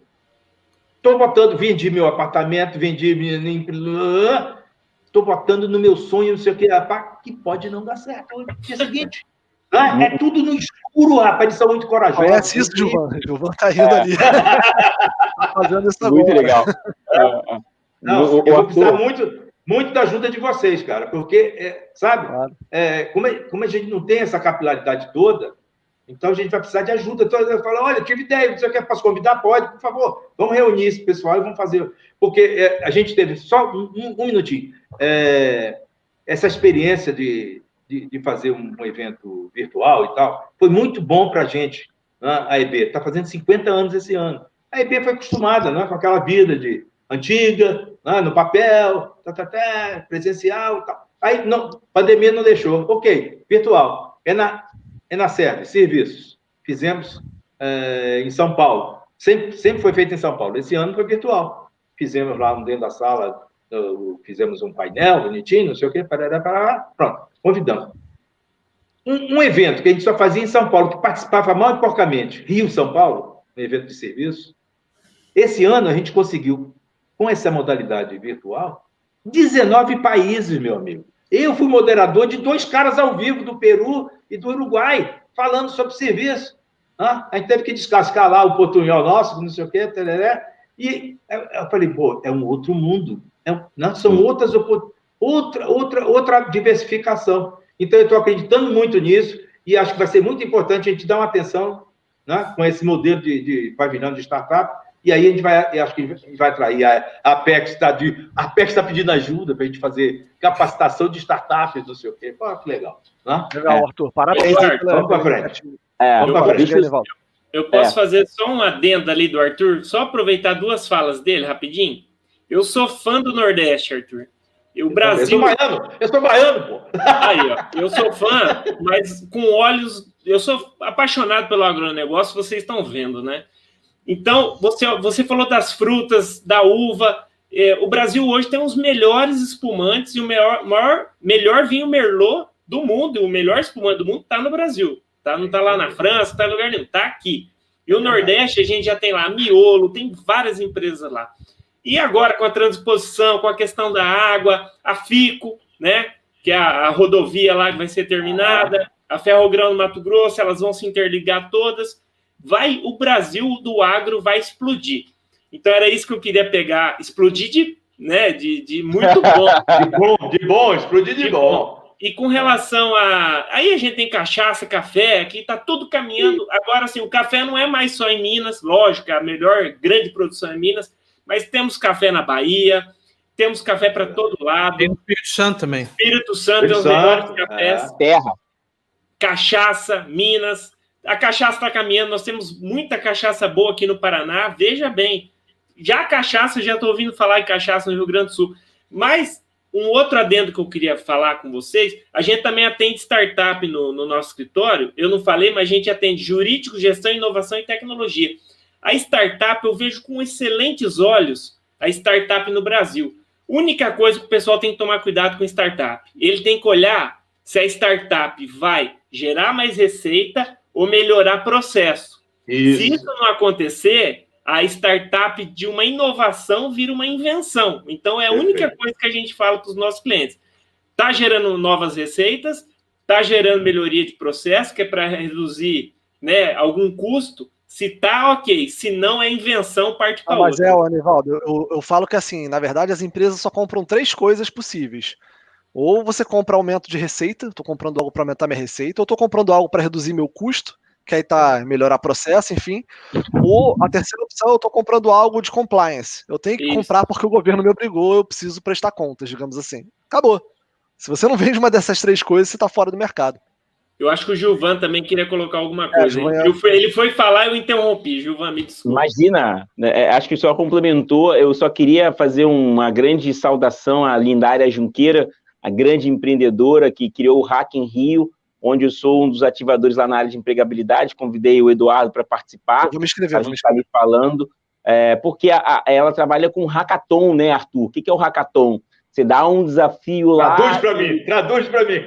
S3: Estou vendi meu apartamento, estou botando no meu sonho, não sei o que, rapaz, que pode não dar certo. No dia seguinte, é tudo no escuro, rapaz, eles são muito corajosos.
S1: Conhece isso, Gilvan? Gilvan está indo ali. Tá fazendo isso agora.
S4: Muito legal.
S3: Não, eu vou precisar muito da ajuda de vocês, cara, porque, sabe, claro. Como a gente não tem essa capilaridade toda, então a gente vai precisar de ajuda. Então eu falo, olha, tive ideia, você quer convidar? Pode, por favor. Vamos reunir esse pessoal e vamos fazer. Porque a gente teve só um minutinho. Essa experiência de fazer um evento virtual e tal, foi muito bom para a gente, né? A EB está fazendo 50 anos esse ano. A EB foi acostumada, né, com aquela vida antiga, né, no papel, presencial e tal. Aí, não, pandemia não deixou. Ok, virtual. É na sede, serviços. Fizemos em São Paulo. Sempre foi feito em São Paulo. Esse ano foi virtual. Fizemos lá dentro da sala, fizemos um painel bonitinho, não sei o quê, pronto, convidamos. Um evento que a gente só fazia em São Paulo, que participava mal e porcamente, Rio-São Paulo, um evento de serviço. Esse ano a gente conseguiu, com essa modalidade virtual, 19 países, meu amigo. Eu fui moderador de 2 caras ao vivo do Peru e do Uruguai, falando sobre serviço. A gente teve que descascar lá o portunhol nosso, não sei o quê, e eu falei, pô, é um outro mundo. São outra diversificação. Então, eu estou acreditando muito nisso e acho que vai ser muito importante a gente dar uma atenção, né, com esse modelo de pavilhão de startup e aí acho que a gente vai atrair. A Apex está pedindo ajuda para a gente fazer capacitação de startups, não sei o quê. Pô, que legal.
S1: Legal, Arthur. Parabéns.
S3: Vamos para frente.
S1: Vamos para frente,
S5: eu posso fazer só um adendo ali do Arthur? Só aproveitar duas falas dele, rapidinho? Eu sou fã do Nordeste, Arthur. O Brasil...
S3: Eu sou baiano, pô.
S5: Aí, ó, eu sou fã, mas com olhos... Eu sou apaixonado pelo agronegócio, vocês estão vendo, né? Então, você falou das frutas, da uva. O Brasil hoje tem os melhores espumantes e o melhor vinho Merlot do mundo. E o melhor espumante do mundo está no Brasil. Tá? Não está lá na França, está em lugar nenhum. Está aqui. E o Nordeste, a gente já tem lá Miolo, tem várias empresas lá. E agora, com a transposição, com a questão da água, a FICO, né? Que é a rodovia lá que vai ser terminada, a Ferrogrão no Mato Grosso, elas vão se interligar todas. O Brasil do agro vai explodir. Então, era isso que eu queria pegar. Explodir de muito bom.
S3: Explodir de bom.
S5: E com relação a... Aí a gente tem cachaça, café, aqui está tudo caminhando. Agora, assim, o café não é mais só em Minas, lógico, a melhor grande produção é Minas, mas temos café na Bahia, temos café para todo lado.
S2: Tem no Espírito Santo também.
S5: Espírito Santo é os melhores cafés.
S4: Terra.
S5: Cachaça, Minas. A cachaça está caminhando, nós temos muita cachaça boa aqui no Paraná, veja bem. Já a cachaça, já estou ouvindo falar em cachaça no Rio Grande do Sul. Mas um outro adendo que eu queria falar com vocês, a gente também atende startup no nosso escritório. Eu não falei, mas a gente atende jurídico, gestão, inovação e tecnologia. A startup eu vejo com excelentes olhos a startup no Brasil. Única coisa que o pessoal tem que tomar cuidado com startup. Ele tem que olhar se a startup vai gerar mais receita ou melhorar processo.
S3: Isso.
S5: Se isso não acontecer, a startup de uma inovação vira uma invenção. Então, é a única coisa que a gente fala para os nossos clientes. Está gerando novas receitas, está gerando melhoria de processo, que é para reduzir, né, algum custo. Se tá, ok. Se não, é invenção, parte para outra.
S1: Mas Anivaldo, eu falo que assim, na verdade, as empresas só compram 3 coisas possíveis. Ou você compra aumento de receita, estou comprando algo para aumentar minha receita, ou estou comprando algo para reduzir meu custo, que aí tá melhorar processo, enfim. Ou a terceira opção, eu estou comprando algo de compliance. Eu tenho que comprar porque o governo me obrigou, eu preciso prestar contas, digamos assim. Acabou. Se você não vende uma dessas 3 coisas, você está fora do mercado.
S5: Eu acho que o Gilvan também queria colocar alguma coisa. Ele foi falar e eu interrompi. Gilvan, me desculpa.
S4: Imagina, acho que só complementou. Eu só queria fazer uma grande saudação à Lindária Junqueira, a grande empreendedora que criou o Hack em Rio, onde eu sou um dos ativadores lá na área de empregabilidade. Convidei o Eduardo para participar.
S1: Eu vou me inscrever.
S4: A gente está ali falando, porque ela trabalha com hackathon, né, Arthur? O que é o hackathon? Você dá um desafio lá...
S3: Traduz para mim.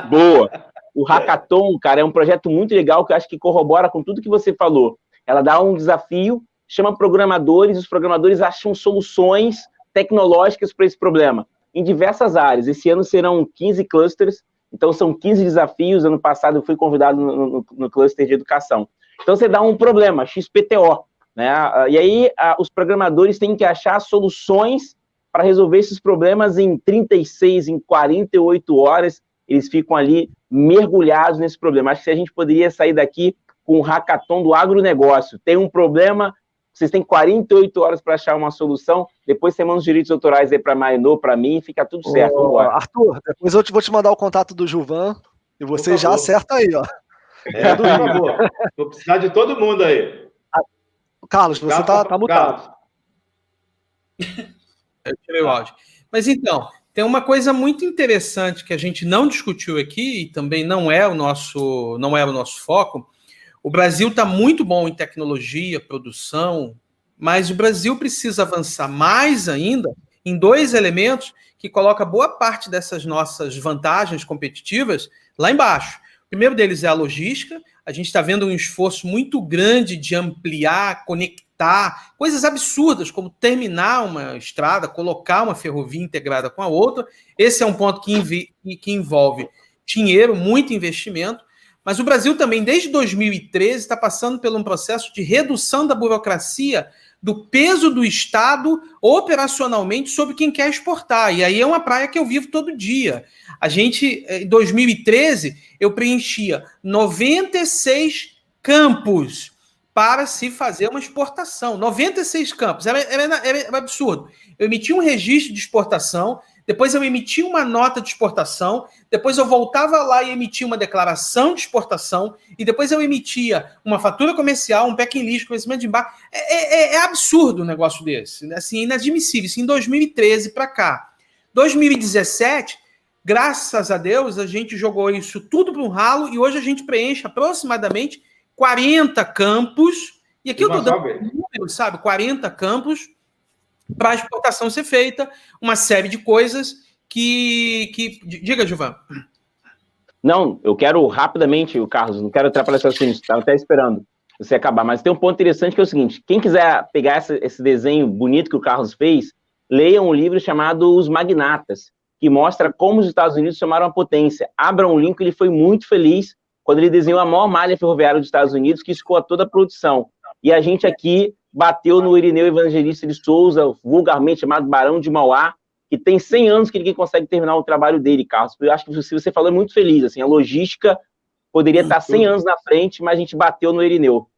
S4: Boa. O Hackathon, cara, é um projeto muito legal que eu acho que corrobora com tudo que você falou. Ela dá um desafio, chama programadores, os programadores acham soluções tecnológicas para esse problema, em diversas áreas. Esse ano serão 15 clusters, então são 15 desafios. Ano passado eu fui convidado no cluster de educação. Então você dá um problema, XPTO, né? E aí os programadores têm que achar soluções para resolver esses problemas em 36, em 48 horas. Eles ficam ali mergulhados nesse problema. Acho que a gente poderia sair daqui com o hackathon do agronegócio. Tem um problema, vocês têm 48 horas para achar uma solução, depois você manda os direitos autorais aí para Mainô, para mim, fica tudo certo.
S1: Arthur, depois eu vou te mandar o contato do Gilvan e você já acerta aí, ó.
S3: Por favor. Vou precisar de todo mundo aí.
S1: Carlos, você tá mutado.
S2: Eu tirei o áudio. Mas então... Tem uma coisa muito interessante que a gente não discutiu aqui e também não é o nosso foco. O Brasil está muito bom em tecnologia, produção, mas o Brasil precisa avançar mais ainda em 2 elementos que colocam boa parte dessas nossas vantagens competitivas lá embaixo. O primeiro deles é a logística. A gente está vendo um esforço muito grande de ampliar, conectar, coisas absurdas, como terminar uma estrada, colocar uma ferrovia integrada com a outra. Esse é um ponto que envolve dinheiro, muito investimento, mas o Brasil também, desde 2013, está passando por um processo de redução da burocracia, do peso do Estado operacionalmente sobre quem quer exportar. E aí é uma praia que eu vivo todo dia. A gente, em 2013, eu preenchia 96 campos para se fazer uma exportação. 96 campos. Era absurdo. Eu emiti um registro de exportação, depois eu emiti uma nota de exportação, depois eu voltava lá e emitia uma declaração de exportação, e depois eu emitia uma fatura comercial, um packing list, conhecimento de embarque. É absurdo um negócio desse. Assim, inadmissível. Isso em 2013 para cá. 2017, graças a Deus, a gente jogou isso tudo para um ralo e hoje a gente preenche aproximadamente 40 campos. E aqui eu estou dando números, sabe? 40 campos para a exportação ser feita, uma série de coisas que... Diga, Gilvan.
S4: Não, eu quero rapidamente, Carlos, não quero atrapalhar seu assunto, estava até esperando você acabar, mas tem um ponto interessante que é o seguinte, quem quiser pegar esse desenho bonito que o Carlos fez, leia um livro chamado Os Magnatas, que mostra como os Estados Unidos tomaram a potência. Abraham Lincoln, ele foi muito feliz quando ele desenhou a maior malha ferroviária dos Estados Unidos, que escoa toda a produção. E a gente aqui bateu no Irineu Evangelista de Souza, vulgarmente chamado Barão de Mauá, que tem 100 anos que ninguém consegue terminar o trabalho dele, Carlos. Eu acho que você falou é muito feliz, assim, a logística poderia estar 100 anos na frente, mas a gente bateu no Irineu.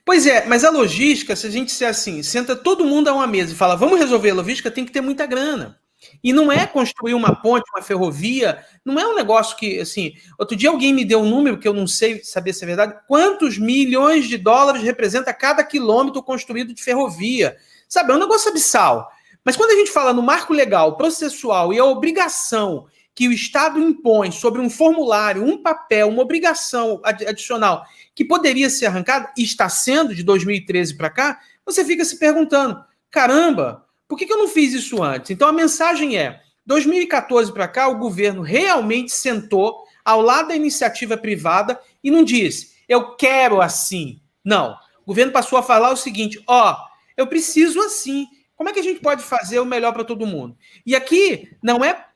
S2: Pois é, mas a logística, se a gente ser assim, senta todo mundo a uma mesa e fala, vamos resolver a logística, tem que ter muita grana. E não é construir uma ponte, uma ferrovia, não é um negócio que, assim... Outro dia alguém me deu um número que eu não sei saber se é verdade. Quantos milhões de dólares representa cada quilômetro construído de ferrovia? Sabe, é um negócio abissal. Mas quando a gente fala no marco legal, processual e a obrigação que o Estado impõe sobre um formulário, um papel, uma obrigação adicional que poderia ser arrancada, e está sendo de 2013 para cá, você fica se perguntando, caramba, por que eu não fiz isso antes? Então a mensagem é, 2014 para cá, o governo realmente sentou ao lado da iniciativa privada e não disse, eu quero assim. Não, o governo passou a falar o seguinte, eu preciso assim. Como é que a gente pode fazer o melhor para todo mundo? E aqui não é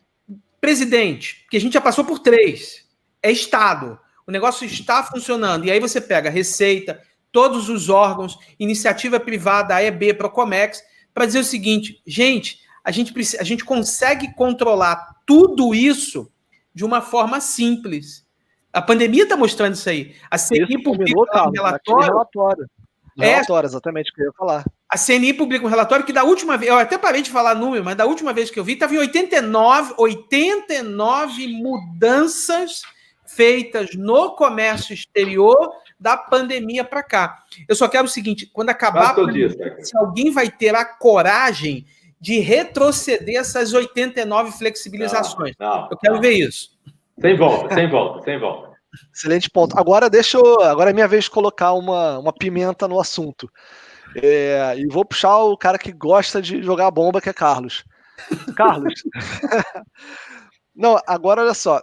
S2: presidente, porque a gente já passou por 3. É Estado. O negócio está funcionando. E aí você pega a Receita, todos os órgãos, iniciativa privada, AEB, Procomex, para dizer o seguinte, gente, a gente consegue controlar tudo isso de uma forma simples. A pandemia está mostrando isso aí. A CNI publicou um relatório.
S1: Relatório, exatamente o que eu ia falar.
S2: A CNI publica um relatório que da última vez, eu até parei de falar número, mas da última vez que eu vi, estava em 89 mudanças feitas no comércio exterior da pandemia para cá. Eu só quero o seguinte, quando acabar a pandemia, se alguém vai ter a coragem de retroceder essas 89 flexibilizações. Eu quero ver isso.
S3: Sem volta.
S1: Excelente ponto. Agora agora é minha vez de colocar uma pimenta no assunto. E vou puxar o cara que gosta de jogar bomba, que é Carlos. Carlos. Não, agora olha só,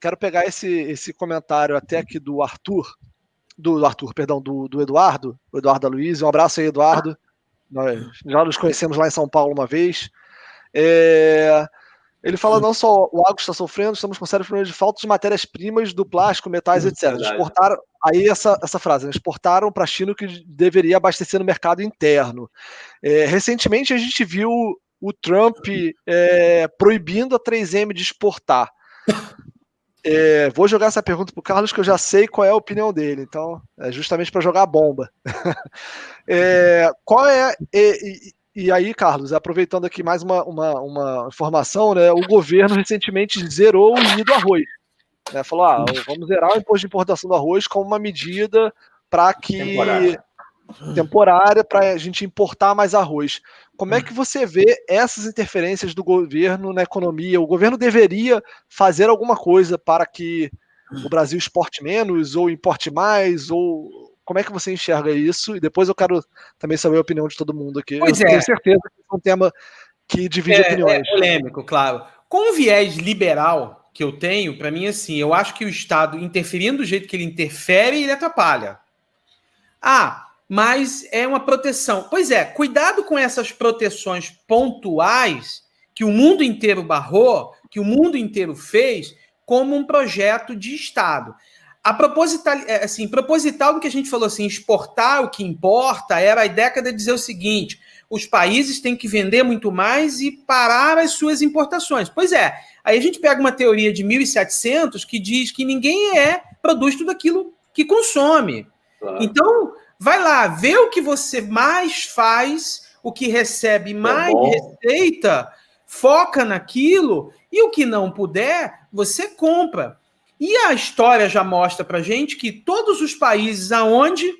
S1: quero pegar esse comentário até aqui do Eduardo, o Eduardo Aloysio. Um abraço aí, Eduardo. Nós já nos conhecemos lá em São Paulo uma vez. Ele fala, não só o agro está sofrendo, estamos com sérios problemas de falta de matérias-primas do plástico, metais, etc. Exportaram, aí essa frase, exportaram para a China o que deveria abastecer no mercado interno. Recentemente a gente viu o Trump proibindo a 3M de exportar. Vou jogar essa pergunta para o Carlos, que eu já sei qual é a opinião dele, então é justamente para jogar a bomba. E aí, Carlos, aproveitando aqui mais uma informação, né? O governo recentemente zerou o IMI do arroz. Né? Falou, vamos zerar o imposto de importação do arroz como uma medida para que temporária para a gente importar mais arroz. Como é que você vê essas interferências do governo na economia? O governo deveria fazer alguma coisa para que o Brasil exporte menos ou importe mais? Ou como é que você enxerga isso? E depois eu quero também saber a opinião de todo mundo aqui.
S2: Pois
S1: eu tenho certeza que é um tema que divide opiniões.
S2: É polêmico, claro. Com o viés liberal que eu tenho, para mim, assim, eu acho que o Estado, interferindo do jeito que ele interfere, ele atrapalha. Mas é uma proteção. Pois é, cuidado com essas proteções pontuais que o mundo inteiro barrou, que o mundo inteiro fez, como um projeto de Estado. A proposital do que a gente falou assim, exportar o que importa, era a década de dizer o seguinte, os países têm que vender muito mais e parar as suas importações. Pois é, aí a gente pega uma teoria de 1700 que diz que ninguém produz tudo aquilo que consome.
S3: Claro.
S2: Então, vai lá, vê o que você mais faz, o que recebe mais receita, foca naquilo, e o que não puder, você compra. E a história já mostra pra gente que todos os países aonde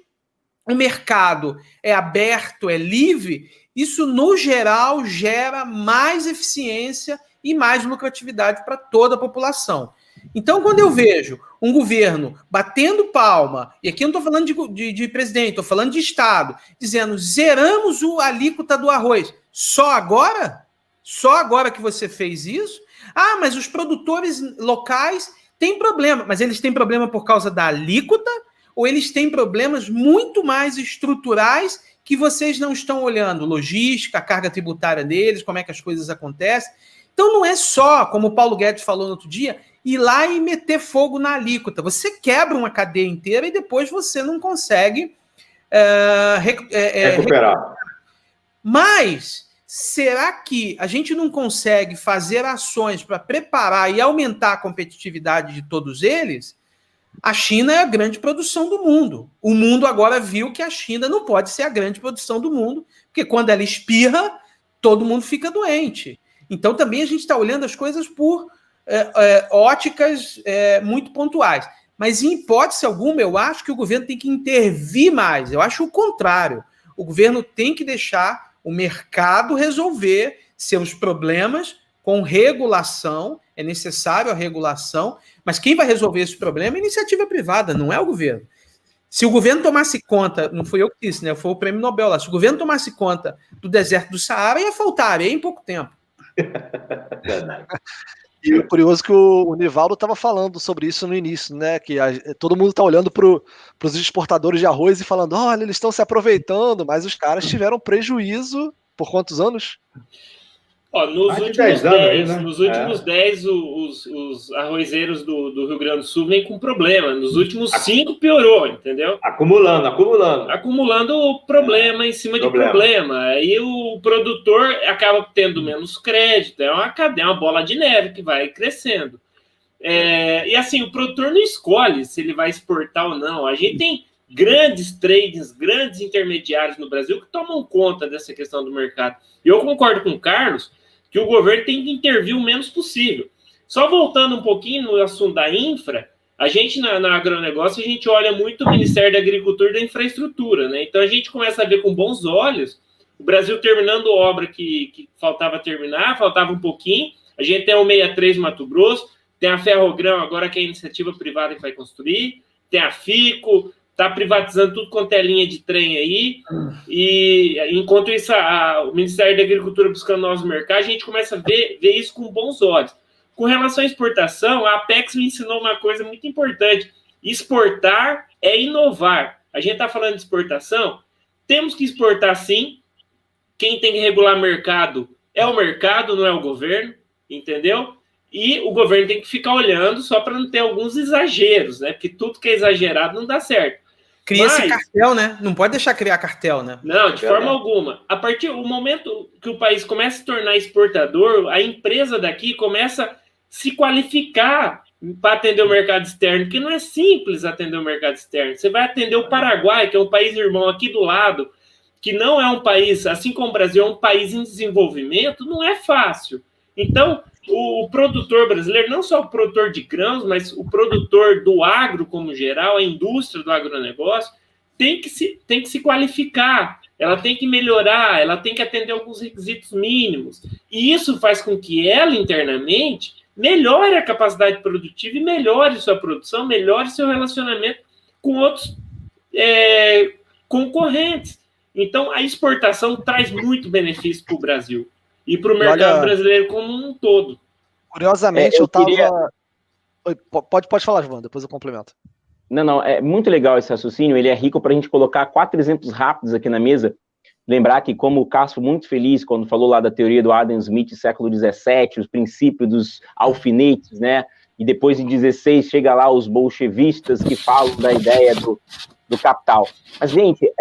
S2: o mercado é aberto, é livre, isso, no geral, gera mais eficiência e mais lucratividade para toda a população. Então, quando eu vejo um governo batendo palma, e aqui eu não estou falando de presidente, estou falando de Estado, dizendo, zeramos a alíquota do arroz. Só agora? Só agora que você fez isso? Ah, mas os produtores locais têm problema. Mas eles têm problema por causa da alíquota? Ou eles têm problemas muito mais estruturais que vocês não estão olhando? Logística, a carga tributária deles, como é que as coisas acontecem. Então não é só, como o Paulo Guedes falou no outro dia, ir lá e meter fogo na alíquota. Você quebra uma cadeia inteira e depois você não consegue
S3: recuperar.
S2: Mas será que a gente não consegue fazer ações para preparar e aumentar a competitividade de todos eles? A China é a grande produção do mundo. O mundo agora viu que a China não pode ser a grande produção do mundo, porque quando ela espirra, todo mundo fica doente. Então também a gente está olhando as coisas por óticas muito pontuais. Mas em hipótese alguma, eu acho que o governo tem que intervir mais. Eu acho o contrário. O governo tem que deixar o mercado resolver seus problemas com regulação. É necessário a regulação, mas quem vai resolver esse problema é a iniciativa privada, não é o governo. Se o governo tomasse conta, não fui eu que disse, né? Foi o prêmio Nobel lá. Se o governo tomasse conta do deserto do Saara, ia faltar areia em pouco tempo.
S1: E o curioso é que o Nivaldo estava falando sobre isso no início, né? Que todo mundo está olhando para os exportadores de arroz e falando, olha, eles estão se aproveitando, mas os caras tiveram prejuízo por quantos anos?
S5: Ó, nos últimos 10, os arrozeiros do Rio Grande do Sul vêm com problema. Nos últimos 5 piorou, entendeu? Acumulando problema em cima de problema. Aí o produtor acaba tendo menos crédito. É uma bola de neve que vai crescendo. E assim, o produtor não escolhe se ele vai exportar ou não. A gente tem grandes tradings, grandes intermediários no Brasil que tomam conta dessa questão do mercado. E eu concordo com o Carlos que o governo tem que intervir o menos possível. Só voltando um pouquinho no assunto da infra, a gente na agronegócio, a gente olha muito o Ministério da Agricultura e da Infraestrutura, né? Então a gente começa a ver com bons olhos o Brasil terminando obra que faltava terminar, faltava um pouquinho. A gente tem o 63 Mato Grosso, tem a Ferrogrão agora que é a iniciativa privada que vai construir, tem a FICO, está privatizando tudo quanto é linha de trem aí, e enquanto isso o Ministério da Agricultura buscando novos mercados, a gente começa a ver isso com bons olhos. Com relação à exportação, a Apex me ensinou uma coisa muito importante: exportar é inovar. A gente está falando de exportação, temos que exportar sim, quem tem que regular mercado é o mercado, não é o governo, entendeu? E o governo tem que ficar olhando só para não ter alguns exageros, né? Porque tudo que é exagerado não dá certo.
S2: Cria-se cartel, né? Não pode deixar criar cartel, né?
S5: Não, de forma alguma. A partir do momento que o país começa a se tornar exportador, a empresa daqui começa a se qualificar para atender o mercado externo, porque não é simples atender o mercado externo. Você vai atender o Paraguai, que é um país irmão aqui do lado, que não é um país, assim como o Brasil é um país em desenvolvimento, não é fácil. Então, o produtor brasileiro, não só o produtor de grãos, mas o produtor do agro como geral, a indústria do agronegócio, tem que se qualificar, ela tem que melhorar, ela tem que atender alguns requisitos mínimos. E isso faz com que ela, internamente, melhore a capacidade produtiva e melhore sua produção, melhore seu relacionamento com outros concorrentes. Então, a exportação traz muito benefício para o Brasil e para o mercado brasileiro como um todo.
S1: Curiosamente, eu estava... Pode falar, João, depois eu complemento.
S6: Não, é muito legal esse raciocínio, ele é rico para a gente colocar 4 exemplos rápidos aqui na mesa. Lembrar que, como o Cássio foi muito feliz quando falou lá da teoria do Adam Smith, século XVII, os princípios dos alfinetes, né? E depois, em 16, chega lá os bolchevistas que falam da ideia do capital. Mas, gente,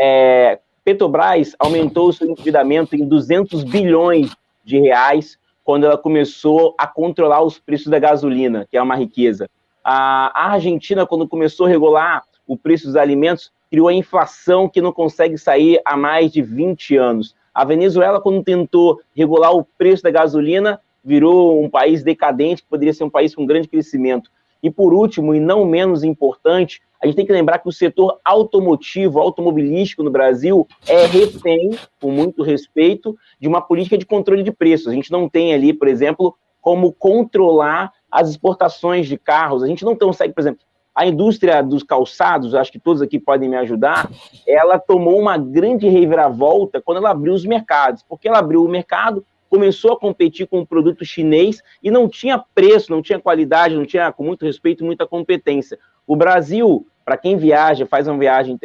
S6: Petrobras aumentou o seu endividamento em 200 bilhões de reais quando ela começou a controlar os preços da gasolina, que é uma riqueza. A Argentina, quando começou a regular o preço dos alimentos, criou a inflação que não consegue sair há mais de 20 anos. A Venezuela, quando tentou regular o preço da gasolina, virou um país decadente, que poderia ser um país com grande crescimento. E por último, e não menos importante, a gente tem que lembrar que o setor automotivo, automobilístico no Brasil é refém, com muito respeito, de uma política de controle de preços. A gente não tem ali, por exemplo, como controlar as exportações de carros. A gente não consegue, por exemplo, a indústria dos calçados, acho que todos aqui podem me ajudar, ela tomou uma grande reviravolta quando ela abriu os mercados, porque ela abriu o mercado, começou a competir com o produto chinês e não tinha preço, não tinha qualidade, não tinha, com muito respeito, muita competência. O Brasil, para quem viaja, faz uma viagem,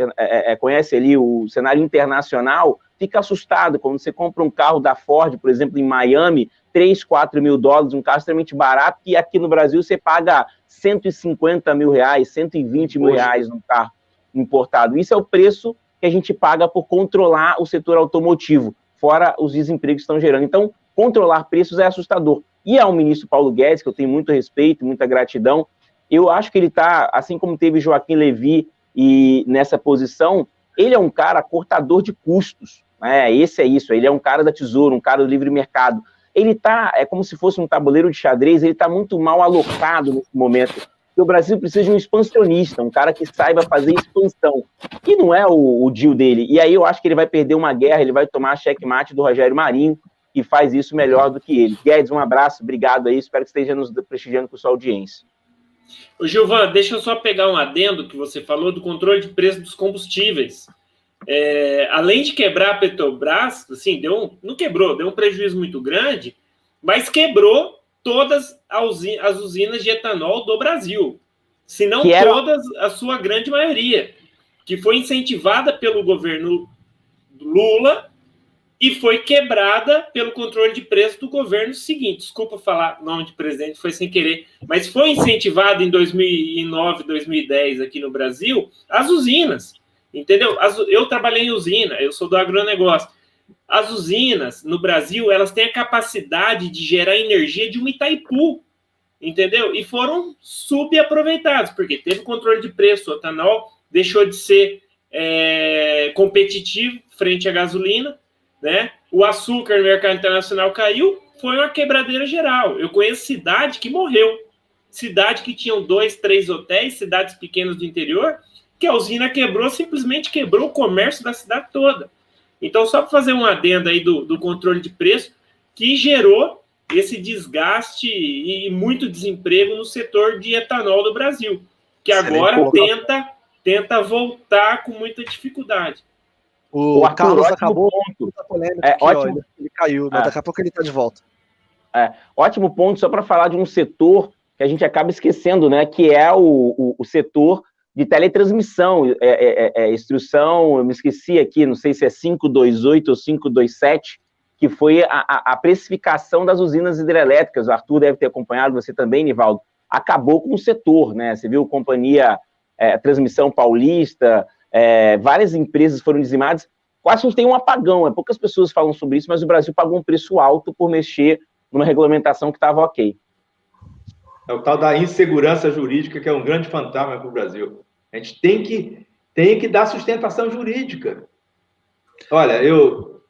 S6: conhece ali o cenário internacional, fica assustado quando você compra um carro da Ford, por exemplo, em Miami, 3, 4 mil dólares, um carro extremamente barato, e aqui no Brasil você paga 150 mil reais, 120 mil reais num carro importado. Isso é o preço que a gente paga por controlar o setor automotivo, fora os desempregos que estão gerando. Então, controlar preços é assustador. E ao ministro Paulo Guedes, que eu tenho muito respeito, muita gratidão, eu acho que ele está, assim como teve Joaquim Levy e nessa posição, ele é um cara cortador de custos, né? Esse é isso, ele é um cara da Tesouro, um cara do livre mercado. Ele está, é como se fosse um tabuleiro de xadrez, ele está muito mal alocado nesse momento. O Brasil precisa de um expansionista, um cara que saiba fazer expansão. E não é o deal dele. E aí eu acho que ele vai perder uma guerra, ele vai tomar a checkmate do Rogério Marinho, que faz isso melhor do que ele. Guedes, um abraço, obrigado aí, espero que esteja nos prestigiando com sua audiência.
S5: Ô, Gilvan, deixa eu só pegar um adendo que você falou do controle de preço dos combustíveis. Além de quebrar a Petrobras, assim, não quebrou, deu um prejuízo muito grande, mas quebrou todas as usinas de etanol do Brasil. Se não todas, a sua grande maioria, que foi incentivada pelo governo Lula e foi quebrada pelo controle de preço do governo seguinte. Desculpa falar nome de presidente, foi sem querer, mas foi incentivado em 2009, 2010 aqui no Brasil as usinas, entendeu? Eu trabalhei em usina, eu sou do agronegócio. As usinas no Brasil, elas têm a capacidade de gerar energia de uma Itaipu, entendeu? E foram subaproveitados, porque teve controle de preço, o etanol deixou de ser competitivo frente à gasolina, né? O açúcar no mercado internacional caiu, foi uma quebradeira geral. Eu conheço cidade que morreu, cidade que tinham 2, 3 hotéis, cidades pequenas do interior, que a usina quebrou, simplesmente quebrou o comércio da cidade toda. Então, só para fazer um adendo aí do controle de preço, que gerou esse desgaste e muito desemprego no setor de etanol do Brasil, que agora tenta voltar com muita dificuldade.
S1: O Carlos acabou
S6: ponto.
S1: a polêmica aqui,
S6: ótimo.
S1: Ele caiu, mas daqui a pouco ele está de volta.
S6: Ótimo ponto, só para falar de um setor que a gente acaba esquecendo, né, que é o setor de teletransmissão, instrução, eu me esqueci aqui, não sei se é 528 ou 527, que foi a precificação das usinas hidrelétricas. O Arthur deve ter acompanhado, você também, Nivaldo. Acabou com o setor, né? Você viu Companhia Transmissão Paulista, várias empresas foram dizimadas. Quase a gente tem um apagão, poucas pessoas falam sobre isso, mas o Brasil pagou um preço alto por mexer numa regulamentação que estava ok.
S3: É o tal da insegurança jurídica, que é um grande fantasma para o Brasil. A gente tem que dar sustentação jurídica. Olha, eu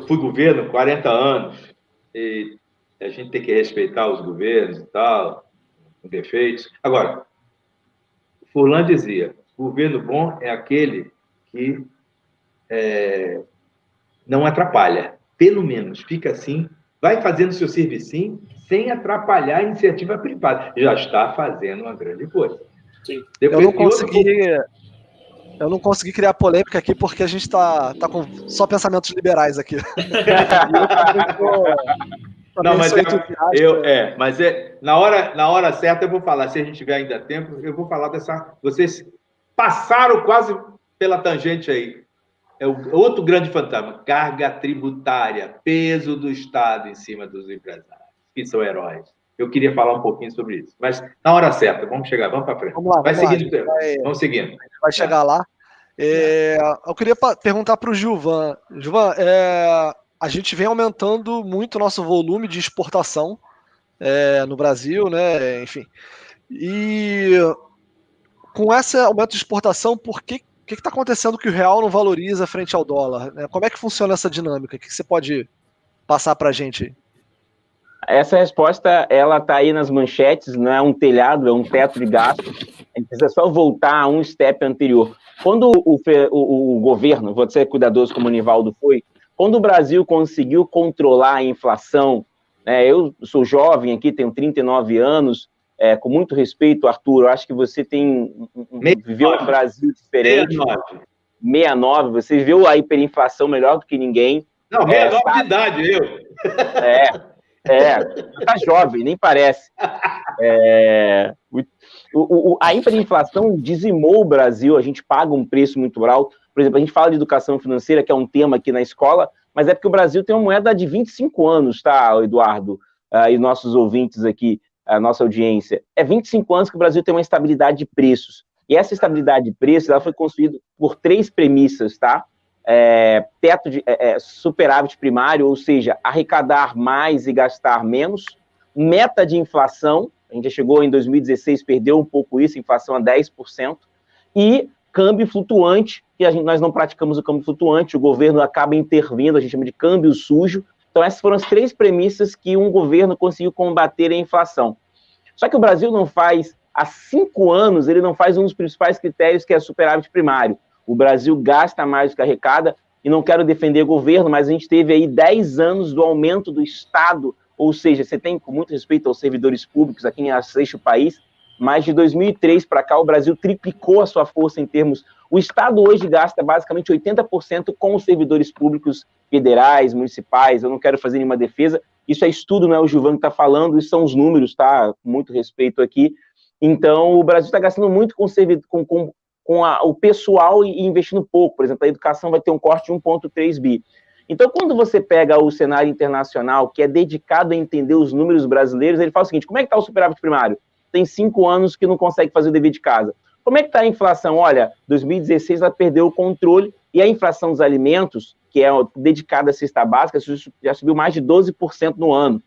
S3: fui governo 40 anos, e a gente tem que respeitar os governos e tal, com defeitos. Agora, Furlan dizia, governo bom é aquele que não atrapalha. Pelo menos, fica assim, vai fazendo seu servicinho sem atrapalhar a iniciativa privada. Já está fazendo uma grande coisa.
S5: Sim.
S1: Eu não consegui criar polêmica aqui porque a gente está com só pensamentos liberais aqui.
S3: Mas na hora certa eu vou falar, se a gente tiver ainda tempo, eu vou falar vocês passaram quase pela tangente aí. É o outro grande fantasma, carga tributária, peso do Estado em cima dos empresários, que são heróis. Eu queria falar um pouquinho sobre isso, mas na hora certa, vamos para frente.
S1: Vamos lá,
S3: vamos seguindo.
S1: Vai chegar lá. Eu queria perguntar para o Gilvan. Gilvan, a gente vem aumentando muito o nosso volume de exportação no Brasil, né? Enfim. E com esse aumento de exportação, por que está acontecendo que o real não valoriza frente ao dólar? Como é que funciona essa dinâmica? O que você pode passar para a gente?
S6: Essa resposta, ela está aí nas manchetes, não é um telhado, é um teto de gasto. A gente precisa só voltar a um step anterior. Quando o governo, vou ser cuidadoso como o Nivaldo foi, quando o Brasil conseguiu controlar a inflação, eu sou jovem aqui, tenho 39 anos, com muito respeito, Arthur, eu acho que você viveu um Brasil diferente. 69, você viveu a hiperinflação melhor do que ninguém.
S3: Não, 69 de idade, eu.
S6: Tá jovem, nem parece. A hiperinflação dizimou o Brasil, a gente paga um preço muito alto. Por exemplo, a gente fala de educação financeira, que é um tema aqui na escola, mas é porque o Brasil tem uma moeda de 25 anos, tá, Eduardo? E nossos ouvintes aqui, a nossa audiência. É 25 anos que o Brasil tem uma estabilidade de preços. E essa estabilidade de preços, ela foi construída por 3 premissas, tá? Teto de superávit primário, ou seja, arrecadar mais e gastar menos, meta de inflação, a gente já chegou em 2016, perdeu um pouco isso, inflação a 10%, e câmbio flutuante, que nós não praticamos o câmbio flutuante, o governo acaba intervindo, a gente chama de câmbio sujo. Então essas foram as 3 premissas que um governo conseguiu combater a inflação. Só que o Brasil não faz, há 5 anos, ele não faz um dos principais critérios, que é superávit primário. O Brasil gasta mais do que arrecada, e não quero defender o governo, mas a gente teve aí 10 anos do aumento do Estado, ou seja, você tem, com muito respeito aos servidores públicos, a quem assiste o país, mas de 2003 para cá o Brasil triplicou a sua força em termos... O Estado hoje gasta basicamente 80% com os servidores públicos federais, municipais, eu não quero fazer nenhuma defesa, isso é estudo, não é o Gilvan que está falando, isso são os números, tá? Com muito respeito aqui. Então, o Brasil está gastando muito com o pessoal e investindo pouco. Por exemplo, a educação vai ter um corte de 1,3 bi. Então, quando você pega o cenário internacional, que é dedicado a entender os números brasileiros, ele fala o seguinte: como é que está o superávit primário? Tem 5 anos que não consegue fazer o dever de casa. Como é que está a inflação? Olha, 2016 ela perdeu o controle, e a inflação dos alimentos, que é dedicada à cesta básica, já subiu mais de 12% no ano.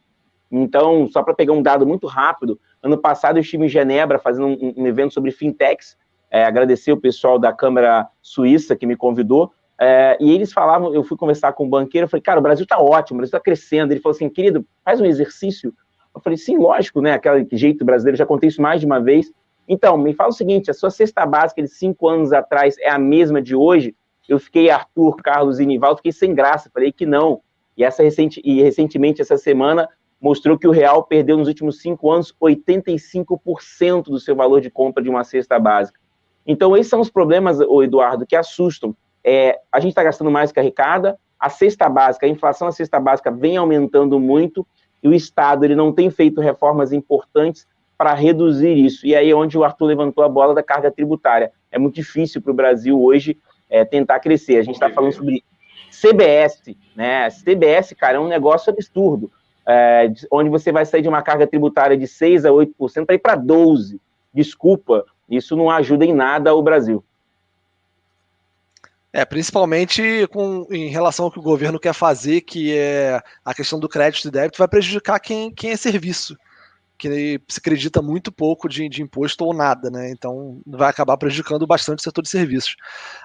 S6: Então, só para pegar um dado muito rápido, ano passado eu estive em Genebra fazendo um evento sobre fintechs, agradecer o pessoal da Câmara Suíça que me convidou, e eles falavam, eu fui conversar com um banqueiro, eu falei, cara, o Brasil está ótimo, o Brasil está crescendo. Ele falou assim, querido, faz um exercício. Eu falei, sim, lógico, né, aquele jeito brasileiro, já contei isso mais de uma vez. Então, me fala o seguinte, a sua cesta básica de 5 anos atrás é a mesma de hoje? Eu fiquei, Arthur, Carlos e Nivaldo, fiquei sem graça, falei que não. E recentemente, essa semana, mostrou que o real perdeu nos últimos 5 anos 85% do seu valor de compra de uma cesta básica. Então, esses são os problemas, Eduardo, que assustam. A gente está gastando mais que arrecada, a cesta básica, a inflação da cesta básica vem aumentando muito, e o Estado ele não tem feito reformas importantes para reduzir isso. E aí é onde o Arthur levantou a bola da carga tributária. É muito difícil para o Brasil hoje tentar crescer. A gente está falando sobre CBS, né? CBS, cara, é um negócio absurdo, onde você vai sair de uma carga tributária de 6% a 8% para ir para 12%. Desculpa, isso não ajuda em nada o Brasil.
S1: Principalmente em relação ao que o governo quer fazer, que é a questão do crédito e débito, vai prejudicar quem é serviço, que se acredita muito pouco de imposto ou nada, né? Então vai acabar prejudicando bastante o setor de serviços.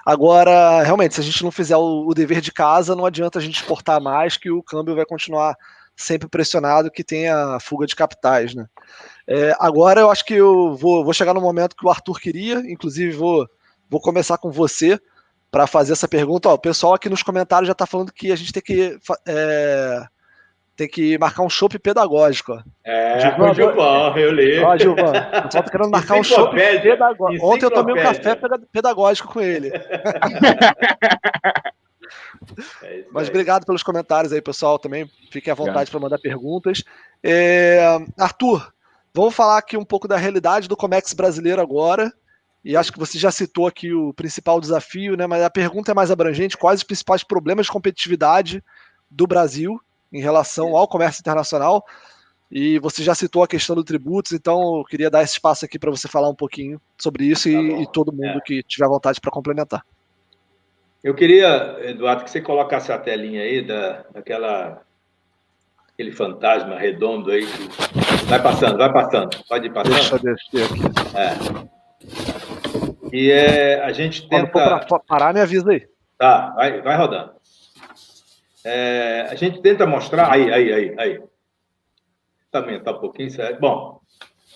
S1: Agora, realmente, se a gente não fizer o dever de casa, não adianta a gente exportar mais, que o câmbio vai continuar sempre pressionado, que tem a fuga de capitais, né? Agora eu acho que eu vou chegar no momento que o Arthur queria, inclusive vou começar com você, para fazer essa pergunta. O pessoal aqui nos comentários já está falando que a gente tem que marcar um chopp pedagógico.
S3: Gilvan, eu li.
S1: Gilvan, o pessoal tá querendo marcar um chopp pedagógico. Ontem eu tomei um café pedagógico com ele. Mas obrigado pelos comentários aí, pessoal, também. Fiquem à vontade para mandar perguntas. Arthur, vamos falar aqui um pouco da realidade do Comex brasileiro agora. E acho que você já citou aqui o principal desafio, né? Mas a pergunta é mais abrangente: quais os principais problemas de competitividade do Brasil em relação ao comércio internacional? E você já citou a questão dos tributos, então eu queria dar esse espaço aqui para você falar um pouquinho sobre isso e todo mundo que tiver vontade para complementar.
S3: Eu queria, Eduardo, que você colocasse a telinha aí aquele fantasma redondo aí. Vai passando, pode ir passando.
S1: Deixa eu aqui.
S3: E a gente
S1: Quando
S3: tenta...
S1: for parar, me avisa aí.
S3: Tá, vai rodando. A gente tenta mostrar... Aí. Também tá um pouquinho sério. Bom,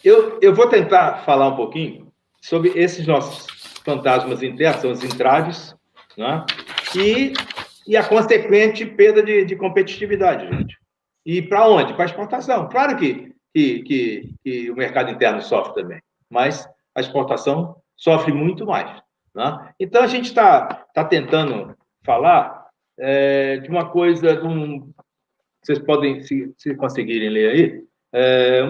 S3: eu vou tentar falar um pouquinho sobre esses nossos fantasmas internos, são os entraves, né? E a consequente perda de competitividade, gente. E para onde? Para a exportação. Claro que o mercado interno sofre também, mas a exportação sofre muito mais, né? Então, a gente está tentando falar de uma coisa, vocês podem, se conseguirem ler aí,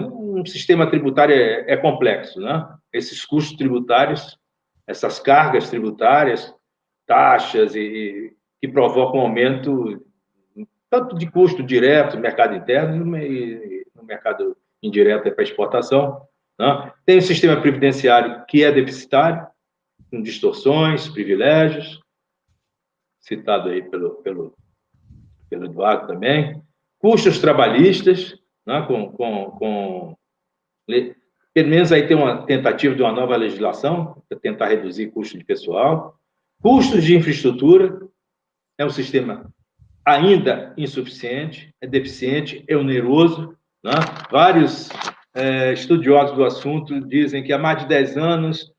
S3: um sistema tributário é complexo, né? Esses custos tributários, essas cargas tributárias, taxas que provocam um aumento tanto de custo direto no mercado interno e no mercado indireto para exportação, né? Tem o sistema previdenciário que é deficitário, com distorções, privilégios, citado aí pelo Eduardo também, custos trabalhistas, né? Pelo menos aí tem uma tentativa de uma nova legislação para tentar reduzir custos de pessoal, custos de infraestrutura, é um sistema ainda insuficiente, é deficiente, é oneroso, né? Vários estudiosos do assunto dizem que há mais de 10 anos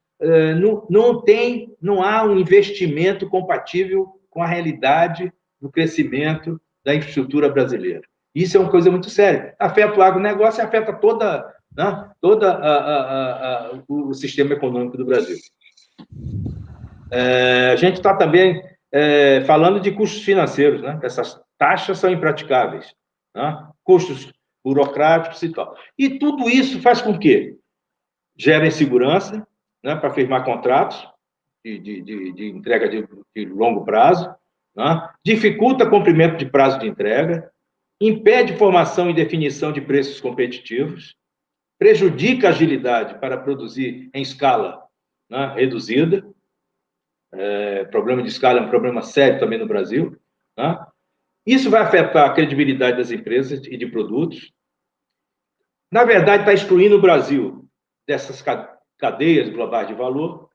S3: não há um investimento compatível com a realidade do crescimento da infraestrutura brasileira. Isso é uma coisa muito séria. Afeta o agronegócio e afeta toda o sistema econômico do Brasil. A gente está também falando de custos financeiros, né? Essas taxas são impraticáveis, né? Custos burocráticos e tal. E tudo isso faz com que gere insegurança, né? Para firmar contratos de entrega de longo prazo, né? Dificulta cumprimento de prazo de entrega, impede formação e definição de preços competitivos, prejudica a agilidade para produzir em escala, né, reduzida. Problema de escala é um problema sério também no Brasil, né? Isso vai afetar a credibilidade das empresas e de produtos. Na verdade, está excluindo o Brasil dessas cadeias globais de valor,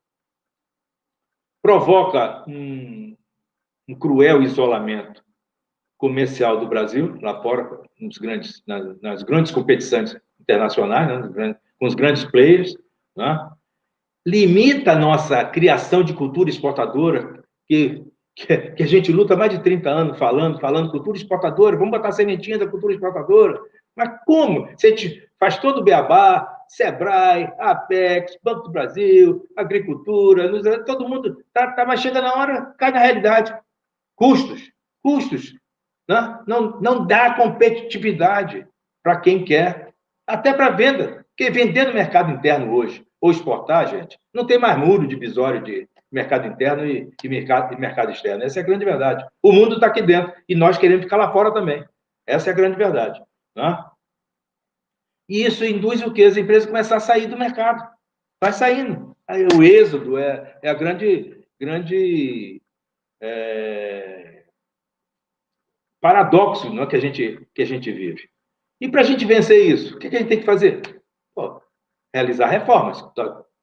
S3: provoca um cruel isolamento comercial do Brasil, lá fora, nas grandes competições internacionais, né, com os grandes players, né? Limita a nossa criação de cultura exportadora, que a gente luta há mais de 30 anos falando cultura exportadora, vamos botar a sementinha da cultura exportadora. Mas como? Se a gente faz todo o beabá, Sebrae, Apex, Banco do Brasil, Agricultura, todo mundo, mas chega na hora, cai na realidade. Custos, né? Não dá competitividade para quem quer, até para venda, porque vender no mercado interno hoje, ou exportar, gente, não tem mais muro divisório de mercado interno e mercado externo. Essa é a grande verdade. O mundo está aqui dentro e nós queremos ficar lá fora também. Essa é a grande verdade, né? E isso induz o quê? As empresas começam a sair do mercado. Vai saindo. Aí, o êxodo é a grande paradoxo, não é, que a gente vive. E para a gente vencer isso, o que a gente tem que fazer? Realizar reformas.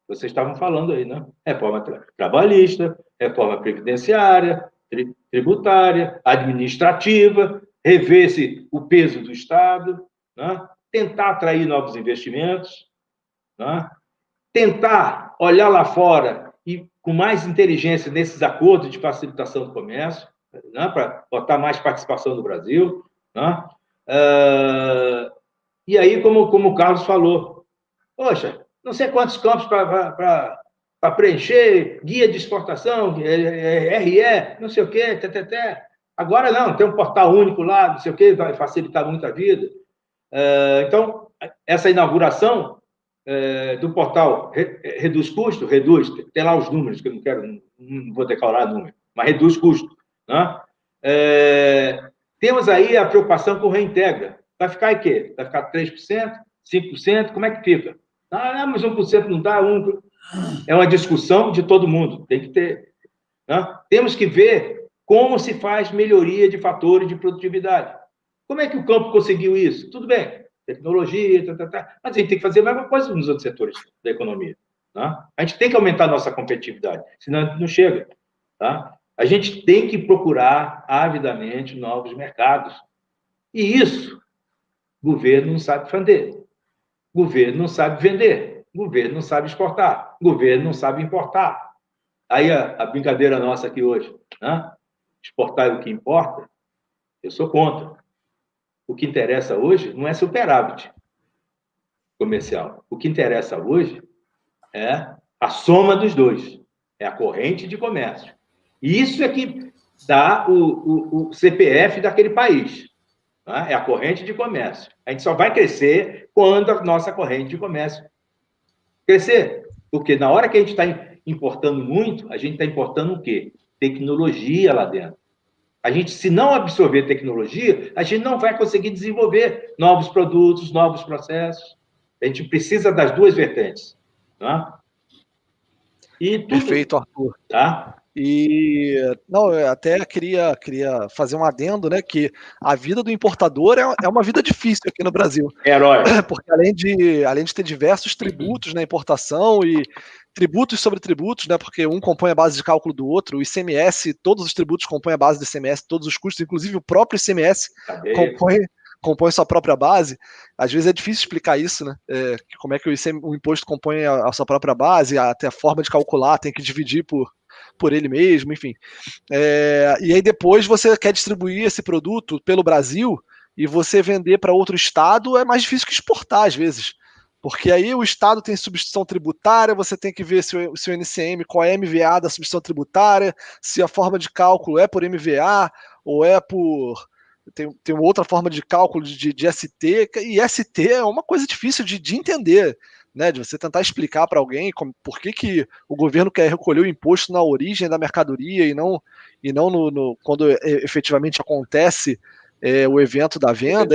S3: Vocês estavam falando aí, né? Reforma trabalhista, reforma previdenciária, tributária, administrativa, rever o peso do Estado, né? Tentar atrair novos investimentos, né? Tentar olhar lá fora e com mais inteligência nesses acordos de facilitação do comércio, né? Para botar mais participação do Brasil, né? E aí, como o Carlos falou, poxa, não sei quantos campos para preencher, guia de exportação, RE, não sei o quê, Agora não, tem um portal único lá, não sei o quê, vai facilitar muito a vida. Então, essa inauguração do portal reduz custo? Reduz, tem lá os números, que eu não vou declarar número, mas reduz custo, né? Temos aí a preocupação com o reintegra. Vai ficar em quê? Vai ficar 3%, 5%? Como é que fica? Mas 1% não dá, é uma discussão de todo mundo, tem que ter, né? Temos que ver como se faz melhoria de fatores de produtividade. Como é que o campo conseguiu isso? Tudo bem, tecnologia, mas a gente tem que fazer a mesma coisa nos outros setores da economia, Tá? A gente tem que aumentar a nossa competitividade, senão não chega. Tá? A gente tem que procurar avidamente novos mercados. E isso, o governo não sabe fazer. O governo não sabe vender. O governo não sabe exportar. O governo não sabe importar. Aí a brincadeira nossa aqui hoje, né? Exportar é o que importa, eu sou contra. O que interessa hoje não é superávit comercial. O que interessa hoje é a soma dos dois. É a corrente de comércio. E isso é que dá o CPF daquele país. Tá? É a corrente de comércio. A gente só vai crescer quando a nossa corrente de comércio crescer. Porque na hora que a gente está importando muito, a gente está importando o quê? Tecnologia lá dentro. A gente, se não absorver tecnologia, a gente não vai conseguir desenvolver novos produtos, novos processos. A gente precisa das duas vertentes. Tá? E tudo,
S1: Perfeito, Arthur.
S3: tá?
S1: E não, eu até queria fazer um adendo, né? Que a vida do importador é uma vida difícil aqui no Brasil.
S3: Herói.
S1: Porque além de ter diversos tributos na importação e tributos sobre tributos, né? Porque um compõe a base de cálculo do outro, o ICMS, todos os tributos compõem a base do ICMS, todos os custos, inclusive o próprio ICMS compõe sua própria base. Às vezes é difícil explicar isso, né? Como é que o imposto compõe a sua própria base, até a forma de calcular, tem que dividir por ele mesmo, enfim. E aí depois você quer distribuir esse produto pelo Brasil e você vender para outro estado é mais difícil que exportar, às vezes. Porque aí o estado tem substituição tributária, você tem que ver se o NCM, qual é a MVA da substituição tributária, se a forma de cálculo é por MVA ou é por... Tem outra forma de cálculo de ST, e ST é uma coisa difícil de entender, né? De você tentar explicar para alguém por que o governo quer recolher o imposto na origem da mercadoria e não quando efetivamente acontece o evento da venda.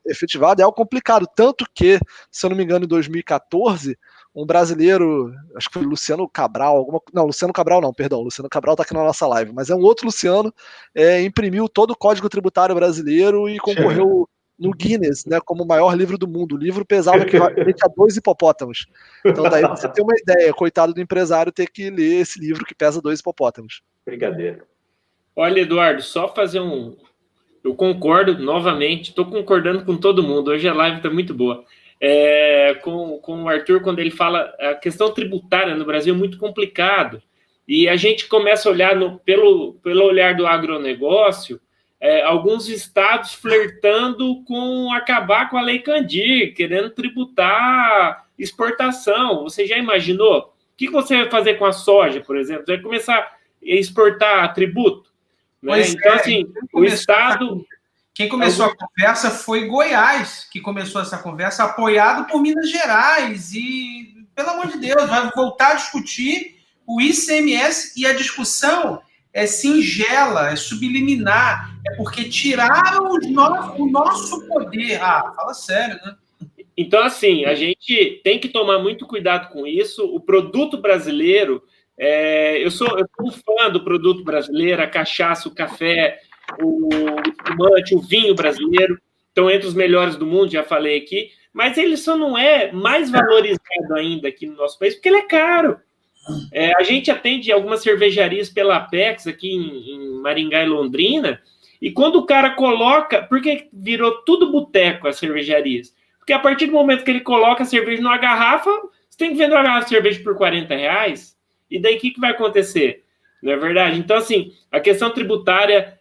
S1: Efetivado é algo complicado. Tanto que, se eu não me engano, em 2014, um brasileiro, acho que foi Luciano Cabral, Luciano Cabral está aqui na nossa live, mas é um outro Luciano, imprimiu todo o Código Tributário brasileiro e concorreu no Guinness, né, como o maior livro do mundo. O livro pesava equivalente a 2 hipopótamos. Então daí você tem uma ideia, coitado do empresário ter que ler esse livro que pesa 2 hipopótamos.
S3: Brincadeira.
S5: Olha, Eduardo, só fazer eu concordo novamente, estou concordando com todo mundo, hoje a live está muito boa. Com o Arthur, quando ele fala a questão tributária no Brasil é muito complicado, e a gente começa a olhar pelo olhar do agronegócio, alguns estados flertando com acabar com a Lei Candir, querendo tributar exportação. Você já imaginou? O que você vai fazer com a soja, por exemplo? Você vai começar a exportar tributo? Né? Então, assim, o Estado...
S2: Quem começou a conversa foi Goiás, que começou essa conversa, apoiado por Minas Gerais. E, pelo amor de Deus, vai voltar a discutir o ICMS, e a discussão é singela, é subliminar, é porque tiraram o nosso poder. Fala sério, né?
S5: Então, assim, a gente tem que tomar muito cuidado com isso. O produto brasileiro, eu sou um fã do produto brasileiro, a cachaça, o café, o espumante, o vinho brasileiro, estão entre os melhores do mundo, já falei aqui, mas ele só não é mais valorizado ainda aqui no nosso país, porque ele é caro. A gente atende algumas cervejarias pela Apex aqui em Maringá e Londrina, e quando o cara coloca... Porque virou tudo boteco as cervejarias? Porque a partir do momento que ele coloca a cerveja numa garrafa, você tem que vender uma garrafa de cerveja por R$40, e daí o que vai acontecer? Não é verdade? Então, assim, a questão tributária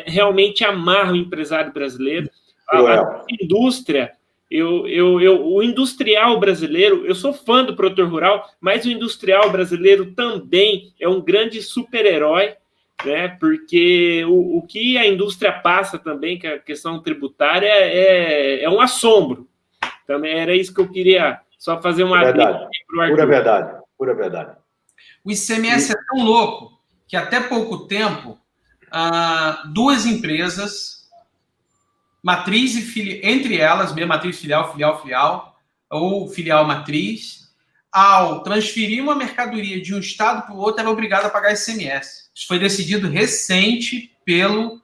S5: realmente amarra o empresário brasileiro. A indústria... o industrial brasileiro, eu sou fã do produtor rural, mas o industrial brasileiro também é um grande super-herói, né? Porque o que a indústria passa também, que a questão tributária, é um assombro. Também era isso que eu queria só fazer uma
S3: verdade. Pura verdade, pura verdade.
S2: O ICMS é tão louco que até pouco tempo, 2 empresas... matriz e filial, entre elas, matriz, filial, ou filial matriz, ao transferir uma mercadoria de um estado para o outro, era obrigada a pagar ICMS. Isso foi decidido recente pelo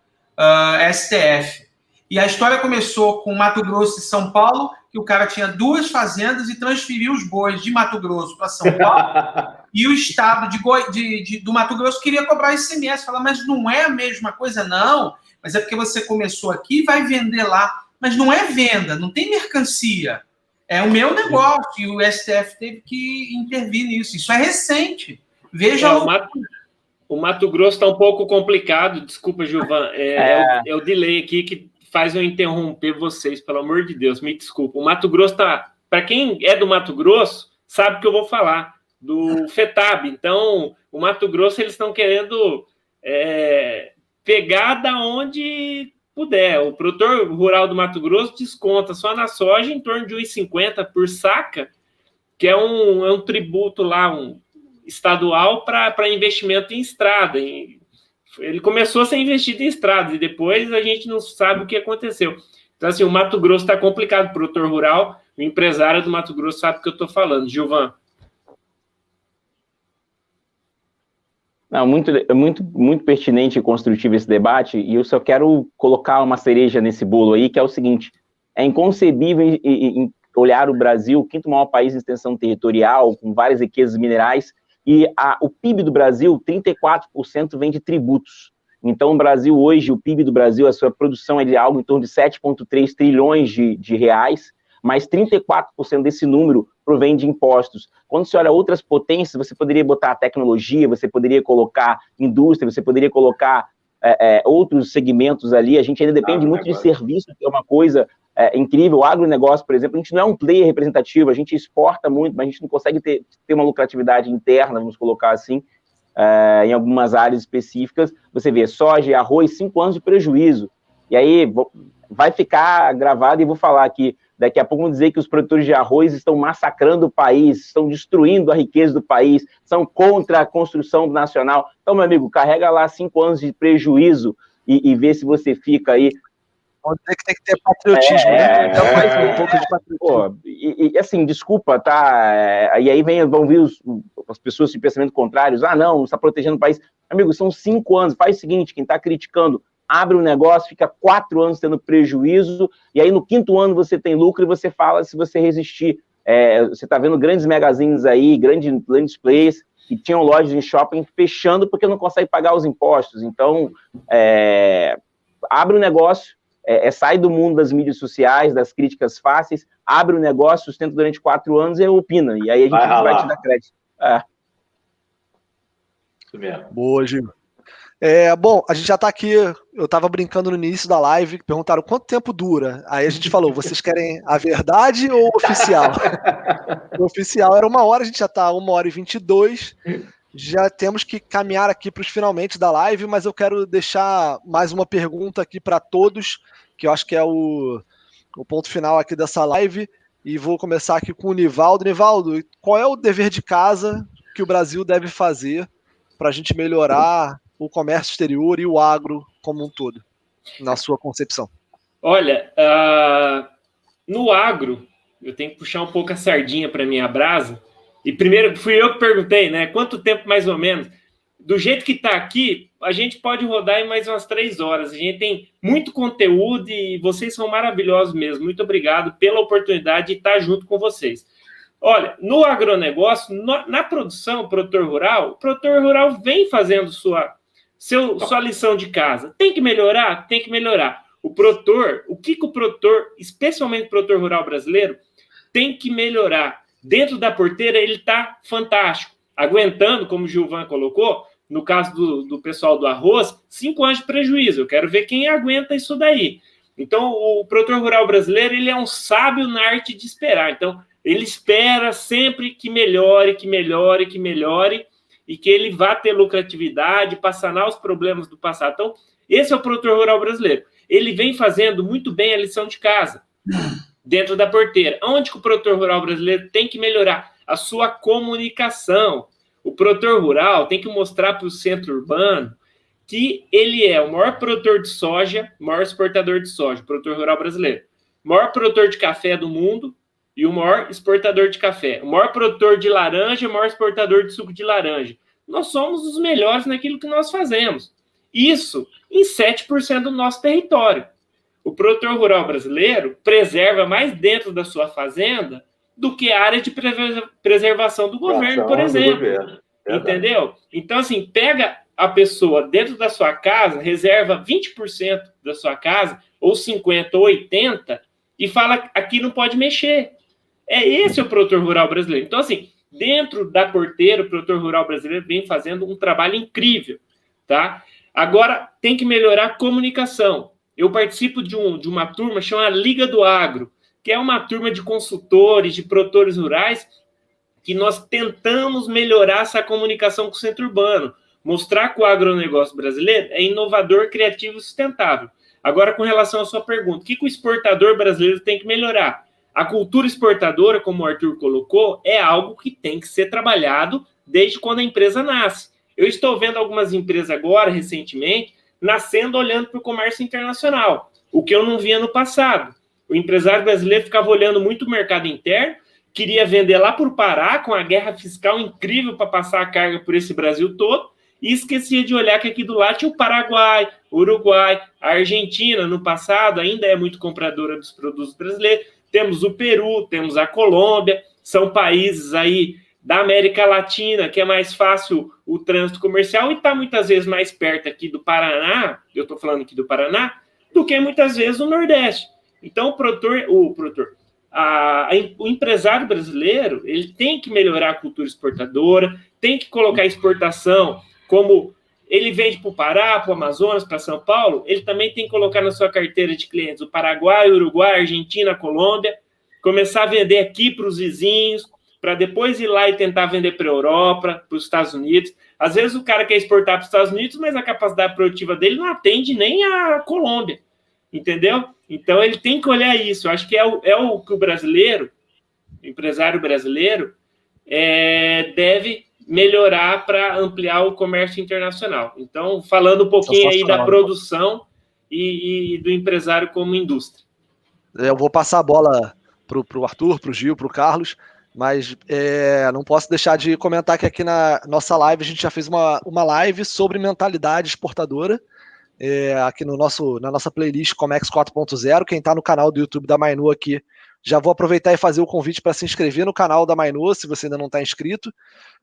S2: STF. E a história começou com Mato Grosso e São Paulo, que o cara tinha 2 fazendas e transferiu os bois de Mato Grosso para São Paulo, e o estado do Mato Grosso queria cobrar ICMS. Fala, mas não é a mesma coisa? Não, mas é porque você começou aqui e vai vender lá. Mas não é venda, não tem mercancia. É o meu negócio, e o STF teve que intervir nisso. Isso é recente. Veja
S5: o Mato Grosso está um pouco complicado, desculpa, Gilvan, é o delay aqui que faz eu interromper vocês, pelo amor de Deus, me desculpa. O Mato Grosso está... Para quem é do Mato Grosso, sabe que eu vou falar do FETAB. Então, o Mato Grosso, eles estão querendo pegar da onde puder. O produtor rural do Mato Grosso desconta só na soja em torno de R$ 1,50 por saca, que é um tributo lá, estadual para investimento em estrada. Ele começou a ser investido em estradas e depois a gente não sabe o que aconteceu. Então, assim, o Mato Grosso está complicado. O produtor rural, o empresário do Mato Grosso sabe o que eu estou falando. Gilvan.
S6: Não, muito pertinente e construtivo esse debate, e eu só quero colocar uma cereja nesse bolo aí, que é o seguinte: é inconcebível olhar o Brasil, o 5º maior país em extensão territorial, com várias riquezas minerais, e o PIB do Brasil, 34% vem de tributos. Então, o Brasil hoje, o PIB do Brasil, a sua produção é de algo em torno de 7,3 trilhões de reais, mas 34% desse número provém de impostos. Quando você olha outras potências, você poderia botar tecnologia, você poderia colocar indústria, você poderia colocar outros segmentos ali. A gente ainda depende muito de serviço, que é uma coisa incrível. O agronegócio, por exemplo, a gente não é um player representativo, a gente exporta muito, mas a gente não consegue ter uma lucratividade interna, vamos colocar assim, em algumas áreas específicas. Você vê soja e arroz, 5 anos de prejuízo. E aí vai ficar gravado, e vou falar aqui, daqui a pouco vão dizer que os produtores de arroz estão massacrando o país, estão destruindo a riqueza do país, são contra a construção nacional. Então, meu amigo, carrega lá 5 anos de prejuízo e vê se você fica aí.
S1: Pode dizer que tem que ter patriotismo, né? Então faz um pouco de patriotismo.
S6: E assim, desculpa, tá? E aí vão vir as pessoas de pensamento contrários. Não está protegendo o país. Amigo, são 5 anos. Faz o seguinte, quem está criticando, abre um negócio, fica 4 anos tendo prejuízo, e aí no 5º ano você tem lucro e você fala se você resistir. Você está vendo grandes magazines aí, grandes players, que tinham lojas em shopping fechando porque não consegue pagar os impostos. Então, abre um negócio, sai do mundo das mídias sociais, das críticas fáceis, abre um negócio, sustenta durante 4 anos e opina, e aí a gente vai te dar crédito.
S3: Isso mesmo.
S1: Boa, Gil. Bom, a gente já tá aqui, eu tava brincando no início da live, perguntaram quanto tempo dura, aí a gente falou, vocês querem a verdade ou o oficial? O oficial era 1 hora, a gente já tá 1h22, já temos que caminhar aqui para os finalmente da live, mas eu quero deixar mais uma pergunta aqui para todos, que eu acho que é o ponto final aqui dessa live, e vou começar aqui com o Nivaldo. Nivaldo, qual é o dever de casa que o Brasil deve fazer para a gente melhorar o comércio exterior e o agro como um todo, na sua concepção?
S5: Olha, no agro, eu tenho que puxar um pouco a sardinha para minha brasa, e primeiro fui eu que perguntei, né, quanto tempo mais ou menos? Do jeito que está aqui, a gente pode rodar em mais umas 3 horas, a gente tem muito conteúdo e vocês são maravilhosos mesmo, muito obrigado pela oportunidade de estar junto com vocês. Olha, no agronegócio, na produção, o produtor rural vem fazendo sua lição de casa. Tem que melhorar? Tem que melhorar. O que o produtor, especialmente o produtor rural brasileiro, tem que melhorar? Dentro da porteira, ele está fantástico. Aguentando, como o Gilvan colocou, no caso do pessoal do arroz, 5 anos de prejuízo. Eu quero ver quem aguenta isso daí. Então, o produtor rural brasileiro, ele é um sábio na arte de esperar. Então, ele espera sempre que melhore, que melhore, que melhore, e que ele vá ter lucratividade para sanar os problemas do passado. Então, esse é o produtor rural brasileiro. Ele vem fazendo muito bem a lição de casa, dentro da porteira. Onde que o produtor rural brasileiro tem que melhorar? A sua comunicação. O produtor rural tem que mostrar para o centro urbano que ele é o maior produtor de soja, maior exportador de soja, o produtor rural brasileiro. O maior produtor de café do mundo e o maior exportador de café. O maior produtor de laranja e o maior exportador de suco de laranja. Nós somos os melhores naquilo que nós fazemos. Isso em 7% do nosso território. O produtor rural brasileiro preserva mais dentro da sua fazenda do que a área de preservação do governo, por exemplo. Entendeu? Então, assim, pega a pessoa dentro da sua casa, reserva 20% da sua casa, ou 50% ou 80%, e fala aqui não pode mexer. Esse é o produtor rural brasileiro. Então, assim, dentro da porteira, o produtor rural brasileiro vem fazendo um trabalho incrível, tá? Agora, tem que melhorar a comunicação. Eu participo de uma turma chamada Liga do Agro, que é uma turma de consultores, de produtores rurais, que nós tentamos melhorar essa comunicação com o centro urbano, mostrar que o agronegócio brasileiro é inovador, criativo e sustentável. Agora, com relação à sua pergunta, o que o exportador brasileiro tem que melhorar? A cultura exportadora, como o Arthur colocou, é algo que tem que ser trabalhado desde quando a empresa nasce. Eu estou vendo algumas empresas agora, recentemente, nascendo olhando para o comércio internacional, o que eu não via no passado. O empresário brasileiro ficava olhando muito o mercado interno, queria vender lá para o Pará, com a guerra fiscal incrível para passar a carga por esse Brasil todo, e esquecia de olhar que aqui do lado tinha o Paraguai, o Uruguai, a Argentina, no passado, ainda é muito compradora dos produtos brasileiros. Temos o Peru, temos a Colômbia, são países aí da América Latina, que é mais fácil o trânsito comercial e está muitas vezes mais perto aqui do Paraná, eu estou falando aqui do Paraná, do que muitas vezes o Nordeste. Então, o empresário brasileiro, ele tem que melhorar a cultura exportadora, tem que colocar a exportação como ele vende para o Pará, para o Amazonas, para São Paulo, ele também tem que colocar na sua carteira de clientes o Paraguai, o Uruguai, a Argentina, a Colômbia, começar a vender aqui para os vizinhos, para depois ir lá e tentar vender para a Europa, para os Estados Unidos. Às vezes o cara quer exportar para os Estados Unidos, mas a capacidade produtiva dele não atende nem a Colômbia, entendeu? Então ele tem que olhar isso. Eu acho que é o que o brasileiro, o empresário brasileiro, deve melhorar para ampliar o comércio internacional. Então, falando um pouquinho aí da produção e do empresário como indústria.
S1: Eu vou passar a bola para o Arthur, para o Gil, para o Carlos, mas não posso deixar de comentar que aqui na nossa live a gente já fez uma live sobre mentalidade exportadora, aqui na nossa playlist Comex 4.0. Quem está no canal do YouTube da Mainu aqui, já vou aproveitar e fazer o convite para se inscrever no canal da Mainu, se você ainda não está inscrito,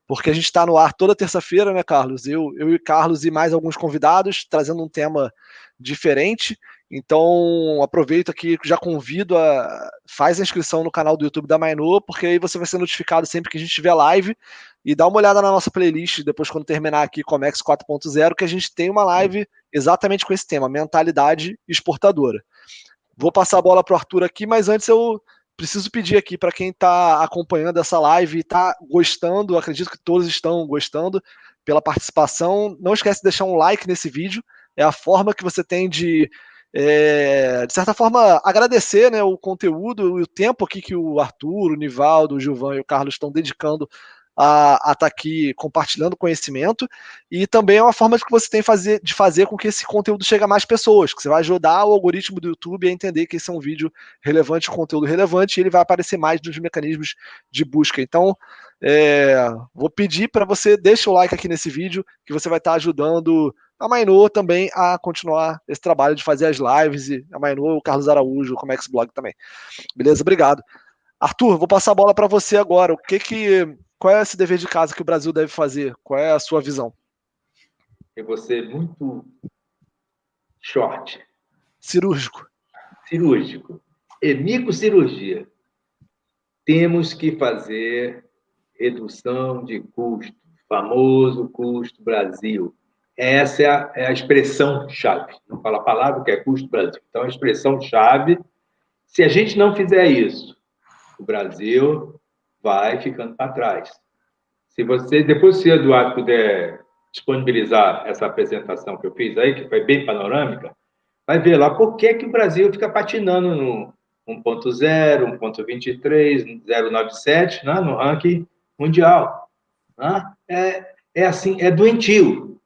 S1: porque a gente está no ar toda terça-feira, né, Carlos? Eu e Carlos e mais alguns convidados, trazendo um tema diferente. Então, aproveito aqui, já convido faz a inscrição no canal do YouTube da Mainu, porque aí você vai ser notificado sempre que a gente tiver live, e dá uma olhada na nossa playlist, depois quando terminar aqui Comex 4.0, que a gente tem uma live exatamente com esse tema, mentalidade exportadora. Vou passar a bola para o Arthur aqui, mas antes eu preciso pedir aqui para quem está acompanhando essa live e está gostando, acredito que todos estão gostando pela participação, não esquece de deixar um like nesse vídeo, é a forma que você tem de certa forma, agradecer, né, o conteúdo e o tempo aqui que o Arthur, o Nivaldo, o Gilvan e o Carlos estão dedicando a estar aqui compartilhando conhecimento, e também é uma forma que você tem de fazer com que esse conteúdo chegue a mais pessoas, que você vai ajudar o algoritmo do YouTube a entender que esse é um vídeo relevante, conteúdo relevante, e ele vai aparecer mais nos mecanismos de busca. Então, vou pedir para você deixar o like aqui nesse vídeo, que você vai estar ajudando a Mainu também a continuar esse trabalho de fazer as lives, e a Mainu, o Carlos Araújo, o Comex Blog também. Beleza? Obrigado. Arthur, vou passar a bola para você agora. Qual é esse dever de casa que o Brasil deve fazer? Qual é a sua visão?
S3: Eu vou ser muito short.
S1: Cirúrgico.
S3: Microcirurgia. Temos que fazer redução de custo, famoso custo Brasil. Essa é a expressão-chave. Não fala a palavra que é custo Brasil. Então, a expressão-chave, se a gente não fizer isso, o Brasil vai ficando para trás. Depois, se o Eduardo puder disponibilizar essa apresentação que eu fiz aí, que foi bem panorâmica, vai ver lá por que o Brasil fica patinando no 1.0, 1.23, 0.97, né, no ranking mundial. Né? Assim, é doentio.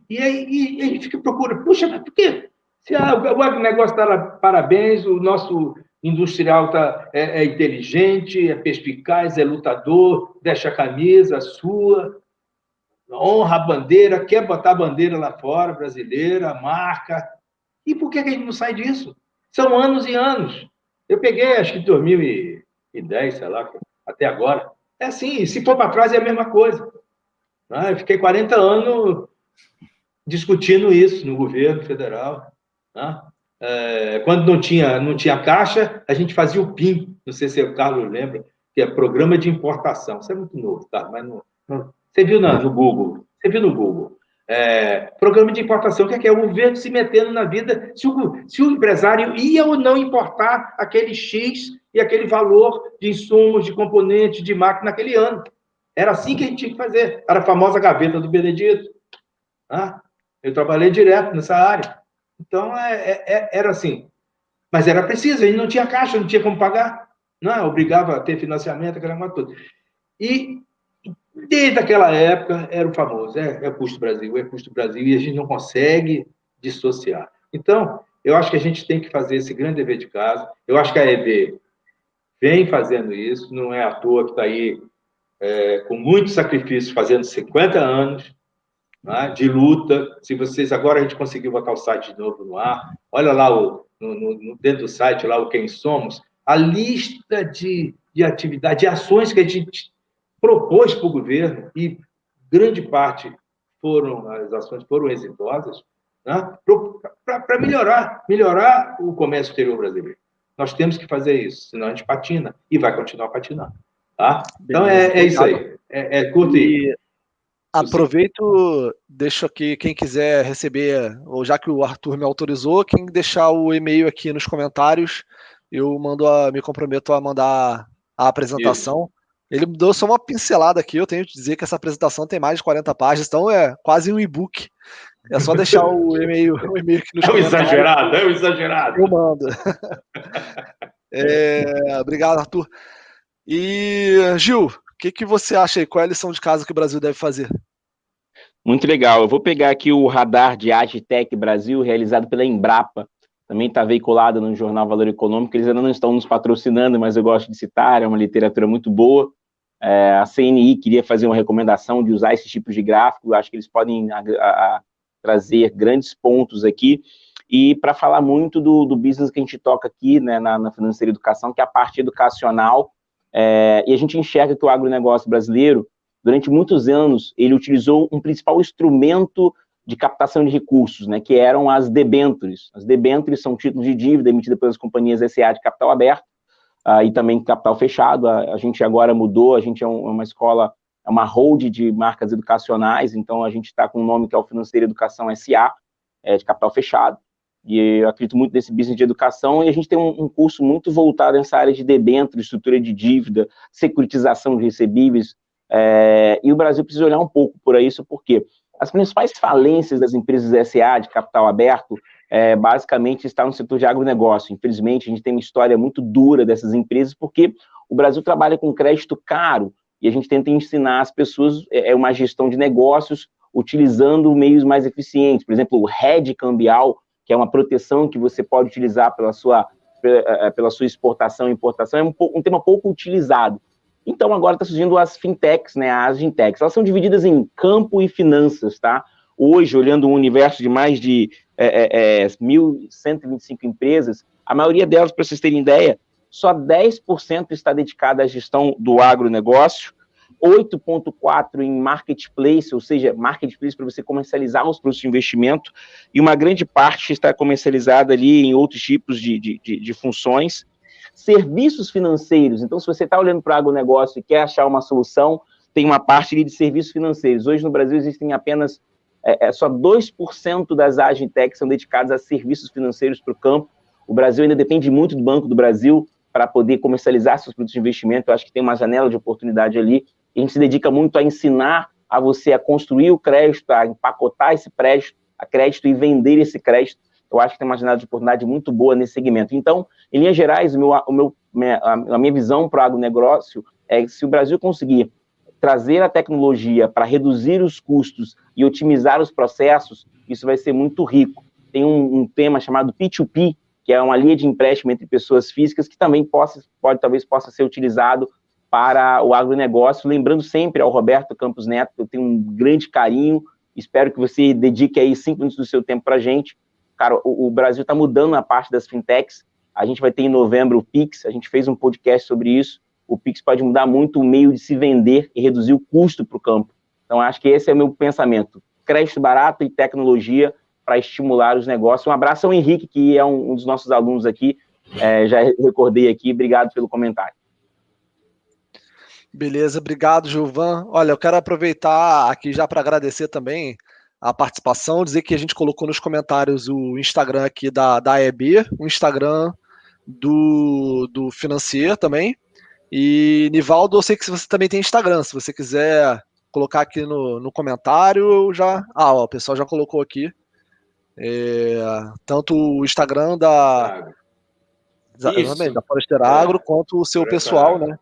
S3: E aí a gente fica procurando, puxa, mas por quê? Se o agronegócio está lá, parabéns, o nosso industrial é inteligente, é perspicaz, é lutador, veste a camisa sua, honra a bandeira, quer botar a bandeira lá fora, brasileira, marca. E por que a gente não sai disso? São anos e anos. Eu peguei, acho que 2010, sei lá, até agora. É assim, se for para trás é a mesma coisa. Eu fiquei 40 anos discutindo isso no governo federal. Quando não tinha caixa, a gente fazia o PIM, não sei se o Carlos lembra, que é Programa de Importação. Isso é muito novo, tá? Mas você viu no Google? Você viu no Google? Programa de importação, que é o governo se metendo na vida, se o empresário ia ou não importar aquele X e aquele valor de insumos, de componentes, de máquina naquele ano. Era assim que a gente tinha que fazer. Era a famosa gaveta do Benedito. Eu trabalhei direto nessa área. Então, era assim. Mas era preciso, a gente não tinha caixa, não tinha como pagar. Obrigava a ter financiamento, aquela coisa toda. E, desde aquela época, era o famoso, custo Brasil, e a gente não consegue dissociar. Então, eu acho que a gente tem que fazer esse grande dever de casa. Eu acho que a EB vem fazendo isso, não é à toa que está aí com muito sacrifício, fazendo 50 anos, de luta. Se vocês agora a gente conseguiu botar o site de novo no ar, olha lá dentro do site lá o Quem Somos, a lista de atividades, de ações que a gente propôs para o governo, e grande parte as ações foram exitosas, para melhorar o comércio exterior brasileiro. Nós temos que fazer isso, senão a gente patina e vai continuar patinando. Tá? Então, é isso aí. Curto e
S1: aproveito, deixo aqui, quem quiser receber, ou já que o Arthur me autorizou, quem deixar o e-mail aqui nos comentários, eu me comprometo a mandar a apresentação. Isso. Ele me deu só uma pincelada aqui, eu tenho que dizer que essa apresentação tem mais de 40 páginas, então é quase um e-book. É só deixar o e-mail aqui nos comentários.
S3: É um exagerado.
S1: Eu mando. Obrigado, Arthur. E, Gil, o que você acha aí? Qual é a lição de casa que o Brasil deve fazer?
S6: Muito legal. Eu vou pegar aqui o radar de Agitec Brasil, realizado pela Embrapa. Também está veiculado no jornal Valor Econômico. Eles ainda não estão nos patrocinando, mas eu gosto de citar, é uma literatura muito boa. A CNI queria fazer uma recomendação de usar esses tipos de gráfico. Eu acho que eles podem trazer grandes pontos aqui. E para falar muito do business que a gente toca aqui, né, na Financeira Educação, que é a parte educacional. E a gente enxerga que o agronegócio brasileiro, durante muitos anos, ele utilizou um principal instrumento de captação de recursos, né, que eram as debêntures. As debêntures são títulos de dívida emitidos pelas companhias SA de capital aberto e também capital fechado. A gente agora mudou, a gente é uma escola, é uma hold de marcas educacionais, então a gente está com um nome que é o Financeira Educação SA, de capital fechado. E eu acredito muito nesse business de educação, e a gente tem um curso muito voltado nessa área de debênture, estrutura de dívida, securitização de recebíveis, e o Brasil precisa olhar um pouco por isso, porque as principais falências das empresas SA de capital aberto, basicamente, estão no setor de agronegócio. Infelizmente, a gente tem uma história muito dura dessas empresas, porque o Brasil trabalha com crédito caro, e a gente tenta ensinar as pessoas uma gestão de negócios utilizando meios mais eficientes. Por exemplo, o hedge cambial, que é uma proteção que você pode utilizar pela sua exportação e importação, é um tema pouco utilizado. Então, agora está surgindo as fintechs, né, as agintechs. Elas são divididas em campo e finanças, tá? Hoje, olhando um universo de mais de 1.125 empresas, a maioria delas, para vocês terem ideia, só 10% está dedicada à gestão do agronegócio, 8,4% em marketplace, ou seja, marketplace para você comercializar os produtos de investimento, e uma grande parte está comercializada ali em outros tipos de funções. Serviços financeiros, então se você está olhando para o agronegócio e quer achar uma solução, tem uma parte ali de serviços financeiros. Hoje no Brasil existem apenas só 2% das agintechs são dedicadas a serviços financeiros para o campo. O Brasil ainda depende muito do Banco do Brasil para poder comercializar seus produtos de investimento. Eu acho que tem uma janela de oportunidade ali. A gente se dedica muito a ensinar a você a construir o crédito, a empacotar esse crédito e vender esse crédito. Eu acho que tem uma janela de oportunidade muito boa nesse segmento. Então, em linhas gerais, a minha visão para o agronegócio é que se o Brasil conseguir trazer a tecnologia para reduzir os custos e otimizar os processos, isso vai ser muito rico. Tem um tema chamado P2P, que é uma linha de empréstimo entre pessoas físicas, que também talvez possa ser utilizado para o agronegócio. Lembrando sempre ao Roberto Campos Neto, que eu tenho um grande carinho, espero que você dedique aí 5 minutos do seu tempo para a gente. cara, o Brasil está mudando na parte das fintechs. A gente vai ter em novembro o Pix, a gente fez um podcast sobre isso. O Pix pode mudar muito o meio de se vender e reduzir o custo para o campo. Então, acho que esse é o meu pensamento. Crédito barato e tecnologia para estimular os negócios. Um abraço ao Henrique, que é um dos nossos alunos aqui. Já recordei aqui. Obrigado pelo comentário.
S1: Beleza, obrigado, Gilvan. Olha, eu quero aproveitar aqui já para agradecer também a participação, dizer que a gente colocou nos comentários o Instagram aqui da AEB, o Instagram do Financier também. E, Nivaldo, eu sei que você também tem Instagram, se você quiser colocar aqui no comentário, eu já... o pessoal já colocou aqui. Tanto o Instagram da Forester Agro, quanto o seu pessoal, né?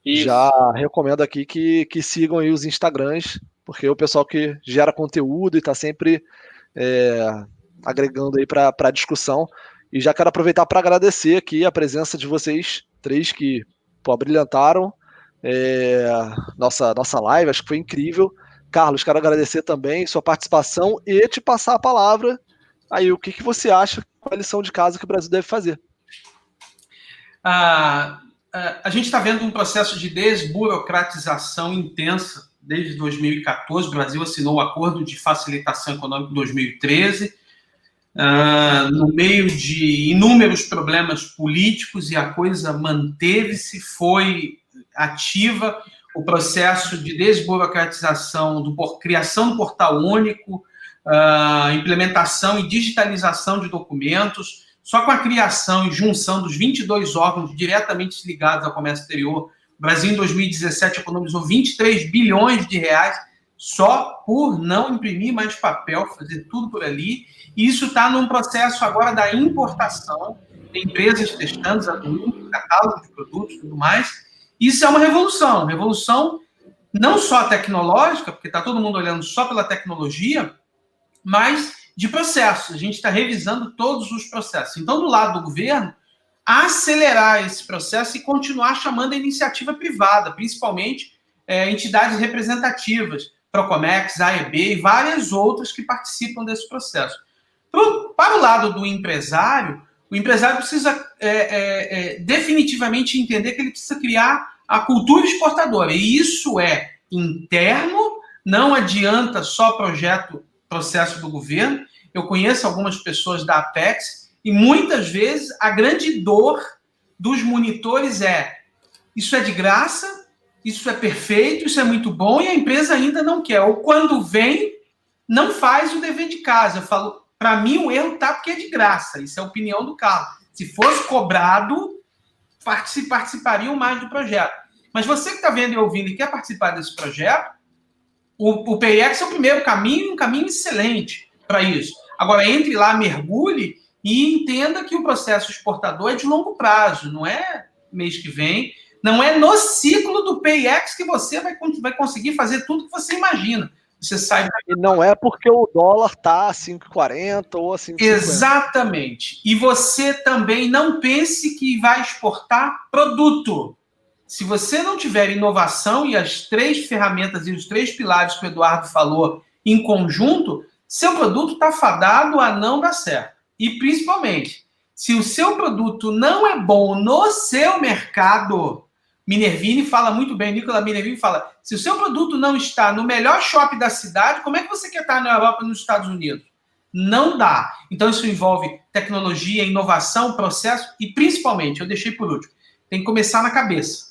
S1: Isso. Já recomendo aqui que sigam aí os Instagrams, porque é o pessoal que gera conteúdo e está sempre agregando aí para a discussão. E já quero aproveitar para agradecer aqui a presença de vocês três que brilhantaram nossa live, acho que foi incrível. Carlos, quero agradecer também sua participação e te passar a palavra. Aí, o que você acha, qual a lição de casa que o Brasil deve fazer?
S2: A gente está vendo um processo de desburocratização intensa desde 2014. O Brasil assinou o Acordo de Facilitação Econômica em 2013, no meio de inúmeros problemas políticos, e a coisa manteve-se, foi ativa. O processo de desburocratização, criação do portal único, implementação e digitalização de documentos. Só com a criação e junção dos 22 órgãos diretamente ligados ao comércio exterior, o Brasil, em 2017, economizou 23 bilhões de reais só por não imprimir mais papel, fazer tudo por ali. E isso está num processo agora da importação, tem empresas testando, catálogo de produtos e tudo mais. Isso é uma revolução não só tecnológica, porque está todo mundo olhando só pela tecnologia, mas de processos. A gente está revisando todos os processos. Então, do lado do governo, acelerar esse processo e continuar chamando a iniciativa privada, principalmente entidades representativas, Procomex, AEB e várias outras que participam desse processo. Para o lado do empresário, o empresário precisa definitivamente entender que ele precisa criar a cultura exportadora. E isso é interno, não adianta só processo do governo. Eu conheço algumas pessoas da Apex e muitas vezes a grande dor dos monitores isso é de graça, isso é perfeito, isso é muito bom, e a empresa ainda não quer. Ou quando vem, não faz o dever de casa. Eu falo, para mim o erro está porque é de graça. Isso é a opinião do Carlos. Se fosse cobrado, participariam mais do projeto. Mas você que está vendo e ouvindo e quer participar desse projeto, o PIX é o primeiro caminho, um caminho excelente para isso. Agora, entre lá, mergulhe e entenda que o processo exportador é de longo prazo, não é mês que vem, não é no ciclo do PIX que você vai conseguir fazer tudo que você imagina. Você sai...
S1: E não é porque o dólar está a 5,40 ou a 5,50.
S2: Exatamente. E você também não pense que vai exportar produto. Se você não tiver inovação e as 3 ferramentas e os 3 pilares que o Eduardo falou em conjunto, seu produto está fadado a não dar certo. E, principalmente, se o seu produto não é bom no seu mercado, Minervini fala muito bem, Nicola Minervini fala, se o seu produto não está no melhor shopping da cidade, como é que você quer estar na Europa e nos Estados Unidos? Não dá. Então, isso envolve tecnologia, inovação, processo e, principalmente, eu deixei por último, tem que começar na cabeça.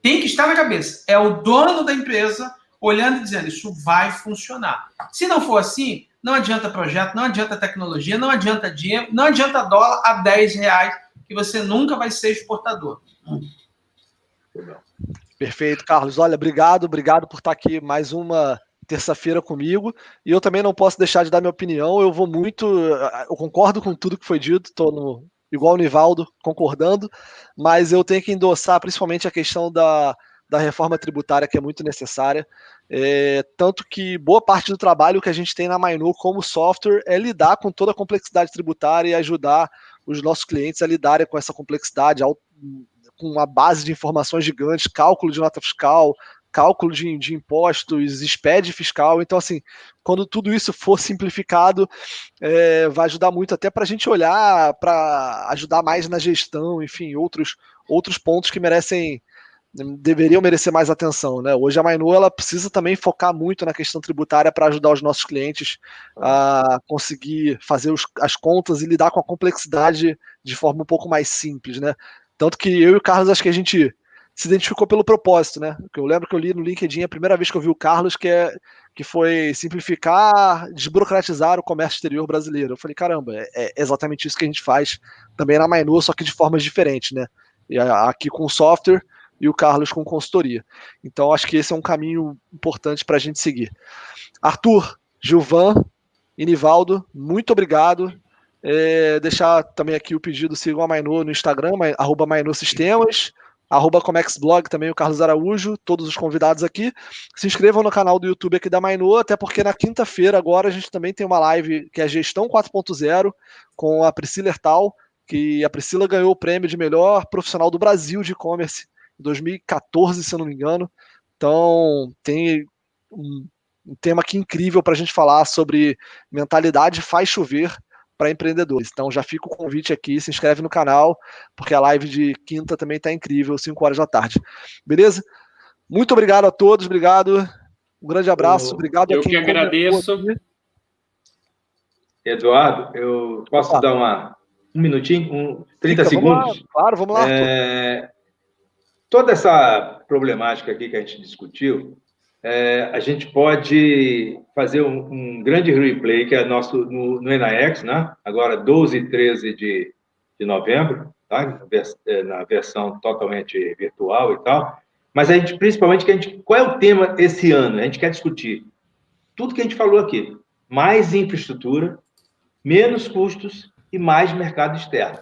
S2: Tem que estar na cabeça. É o dono da empresa olhando e dizendo, isso vai funcionar. Se não for assim, não adianta projeto, não adianta tecnologia, não adianta dinheiro, não adianta dólar a R$10, que você nunca vai ser exportador.
S1: Perfeito, Carlos. Olha, obrigado por estar aqui mais uma terça-feira comigo. E eu também não posso deixar de dar minha opinião. Eu concordo com tudo que foi dito, estou igual o Nivaldo, concordando, mas eu tenho que endossar principalmente a questão da reforma tributária, que é muito necessária. Tanto que boa parte do trabalho que a gente tem na Mainô como software é lidar com toda a complexidade tributária e ajudar os nossos clientes a lidarem com essa complexidade, com uma base de informações gigante, cálculo de nota fiscal, cálculo de impostos, SPED fiscal. Então, assim, quando tudo isso for simplificado, vai ajudar muito até para a gente olhar, para ajudar mais na gestão, enfim, outros pontos que deveriam merecer mais atenção, né? Hoje a Mainô, ela precisa também focar muito na questão tributária para ajudar os nossos clientes a conseguir fazer as contas e lidar com a complexidade de forma um pouco mais simples, né? Tanto que eu e o Carlos, acho que a gente se identificou pelo propósito, né? Eu lembro que eu li no LinkedIn a primeira vez que eu vi o Carlos, que foi simplificar, desburocratizar o comércio exterior brasileiro. Eu falei, caramba, é exatamente isso que a gente faz também na Mainô, só que de formas diferentes, né? E aqui com software e o Carlos com consultoria. Então, acho que esse é um caminho importante para a gente seguir. Arthur, Gilvan e Nivaldo, muito obrigado. Deixar também aqui o pedido, sigam a Mainô no Instagram, @MainôSistemas, @ComexBlog também, o Carlos Araújo, todos os convidados aqui. Se inscrevam no canal do YouTube aqui da Mainô, até porque na quinta-feira agora a gente também tem uma live que é Gestão 4.0 com a Priscila Hertal, que a Priscila ganhou o prêmio de melhor profissional do Brasil de e-commerce em 2014, se eu não me engano. Então, tem um tema aqui incrível para a gente falar sobre mentalidade faz chover para empreendedores. Então, já fica o convite aqui, se inscreve no canal, porque a live de quinta também está incrível, 5 horas da tarde. Beleza? Muito obrigado a todos, obrigado. Um grande abraço, obrigado
S5: a quem comentou. Eu que agradeço.
S3: Eduardo, eu posso dar um minutinho, 30 segundos?
S1: Vamos lá, claro, vamos lá, Arthur.
S3: Toda essa problemática aqui que a gente discutiu, a gente pode fazer um grande replay, que é nosso no Enaex, né? Agora 12 e 13 de novembro, tá? Na versão totalmente virtual e tal. Mas a gente, principalmente, qual é o tema esse ano? A gente quer discutir tudo que a gente falou aqui. Mais infraestrutura, menos custos e mais mercado externo.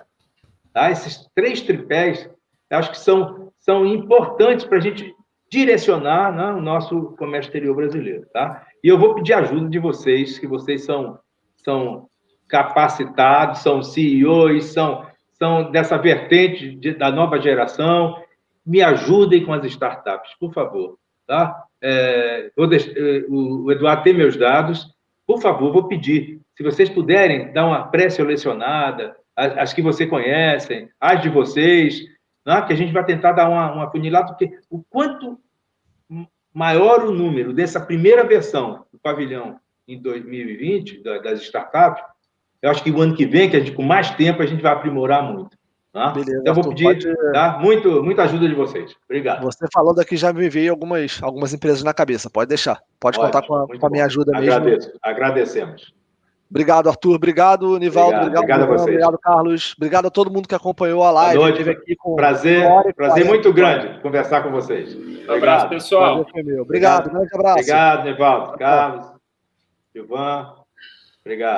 S3: Tá? Esses 3 tripés, eu acho que são importantes para a gente direcionar, né, o nosso comércio exterior brasileiro. Tá? E eu vou pedir ajuda de vocês, que vocês são capacitados, são CEOs, são dessa vertente da nova geração. Me ajudem com as startups, por favor. Tá? O Eduardo tem meus dados. Por favor, vou pedir, se vocês puderem dar uma pré-selecionada, as que vocês conhecem, as de vocês, né, que a gente vai tentar dar uma funilada, porque o quanto maior o número dessa primeira versão do pavilhão em 2020, das startups, eu acho que o ano que vem, que a gente, com mais tempo, a gente vai aprimorar muito. Tá?
S1: Beleza,
S3: então, eu vou pedir tá? muita ajuda de vocês. Obrigado.
S1: Você falando aqui já me veio algumas empresas na cabeça. Pode deixar. Pode contar com a minha ajuda mesmo.
S3: Agradecemos.
S1: Obrigado, Arthur. Obrigado, Nivaldo.
S3: Obrigado a vocês.
S1: Obrigado, Carlos. Obrigado a todo mundo que acompanhou a live.
S3: Boa noite. Aqui com prazer muito grande conversar com vocês.
S5: Um abraço, pessoal.
S1: Obrigado. Grande abraço.
S3: Obrigado, Nivaldo. Carlos, Gilvan. Obrigado.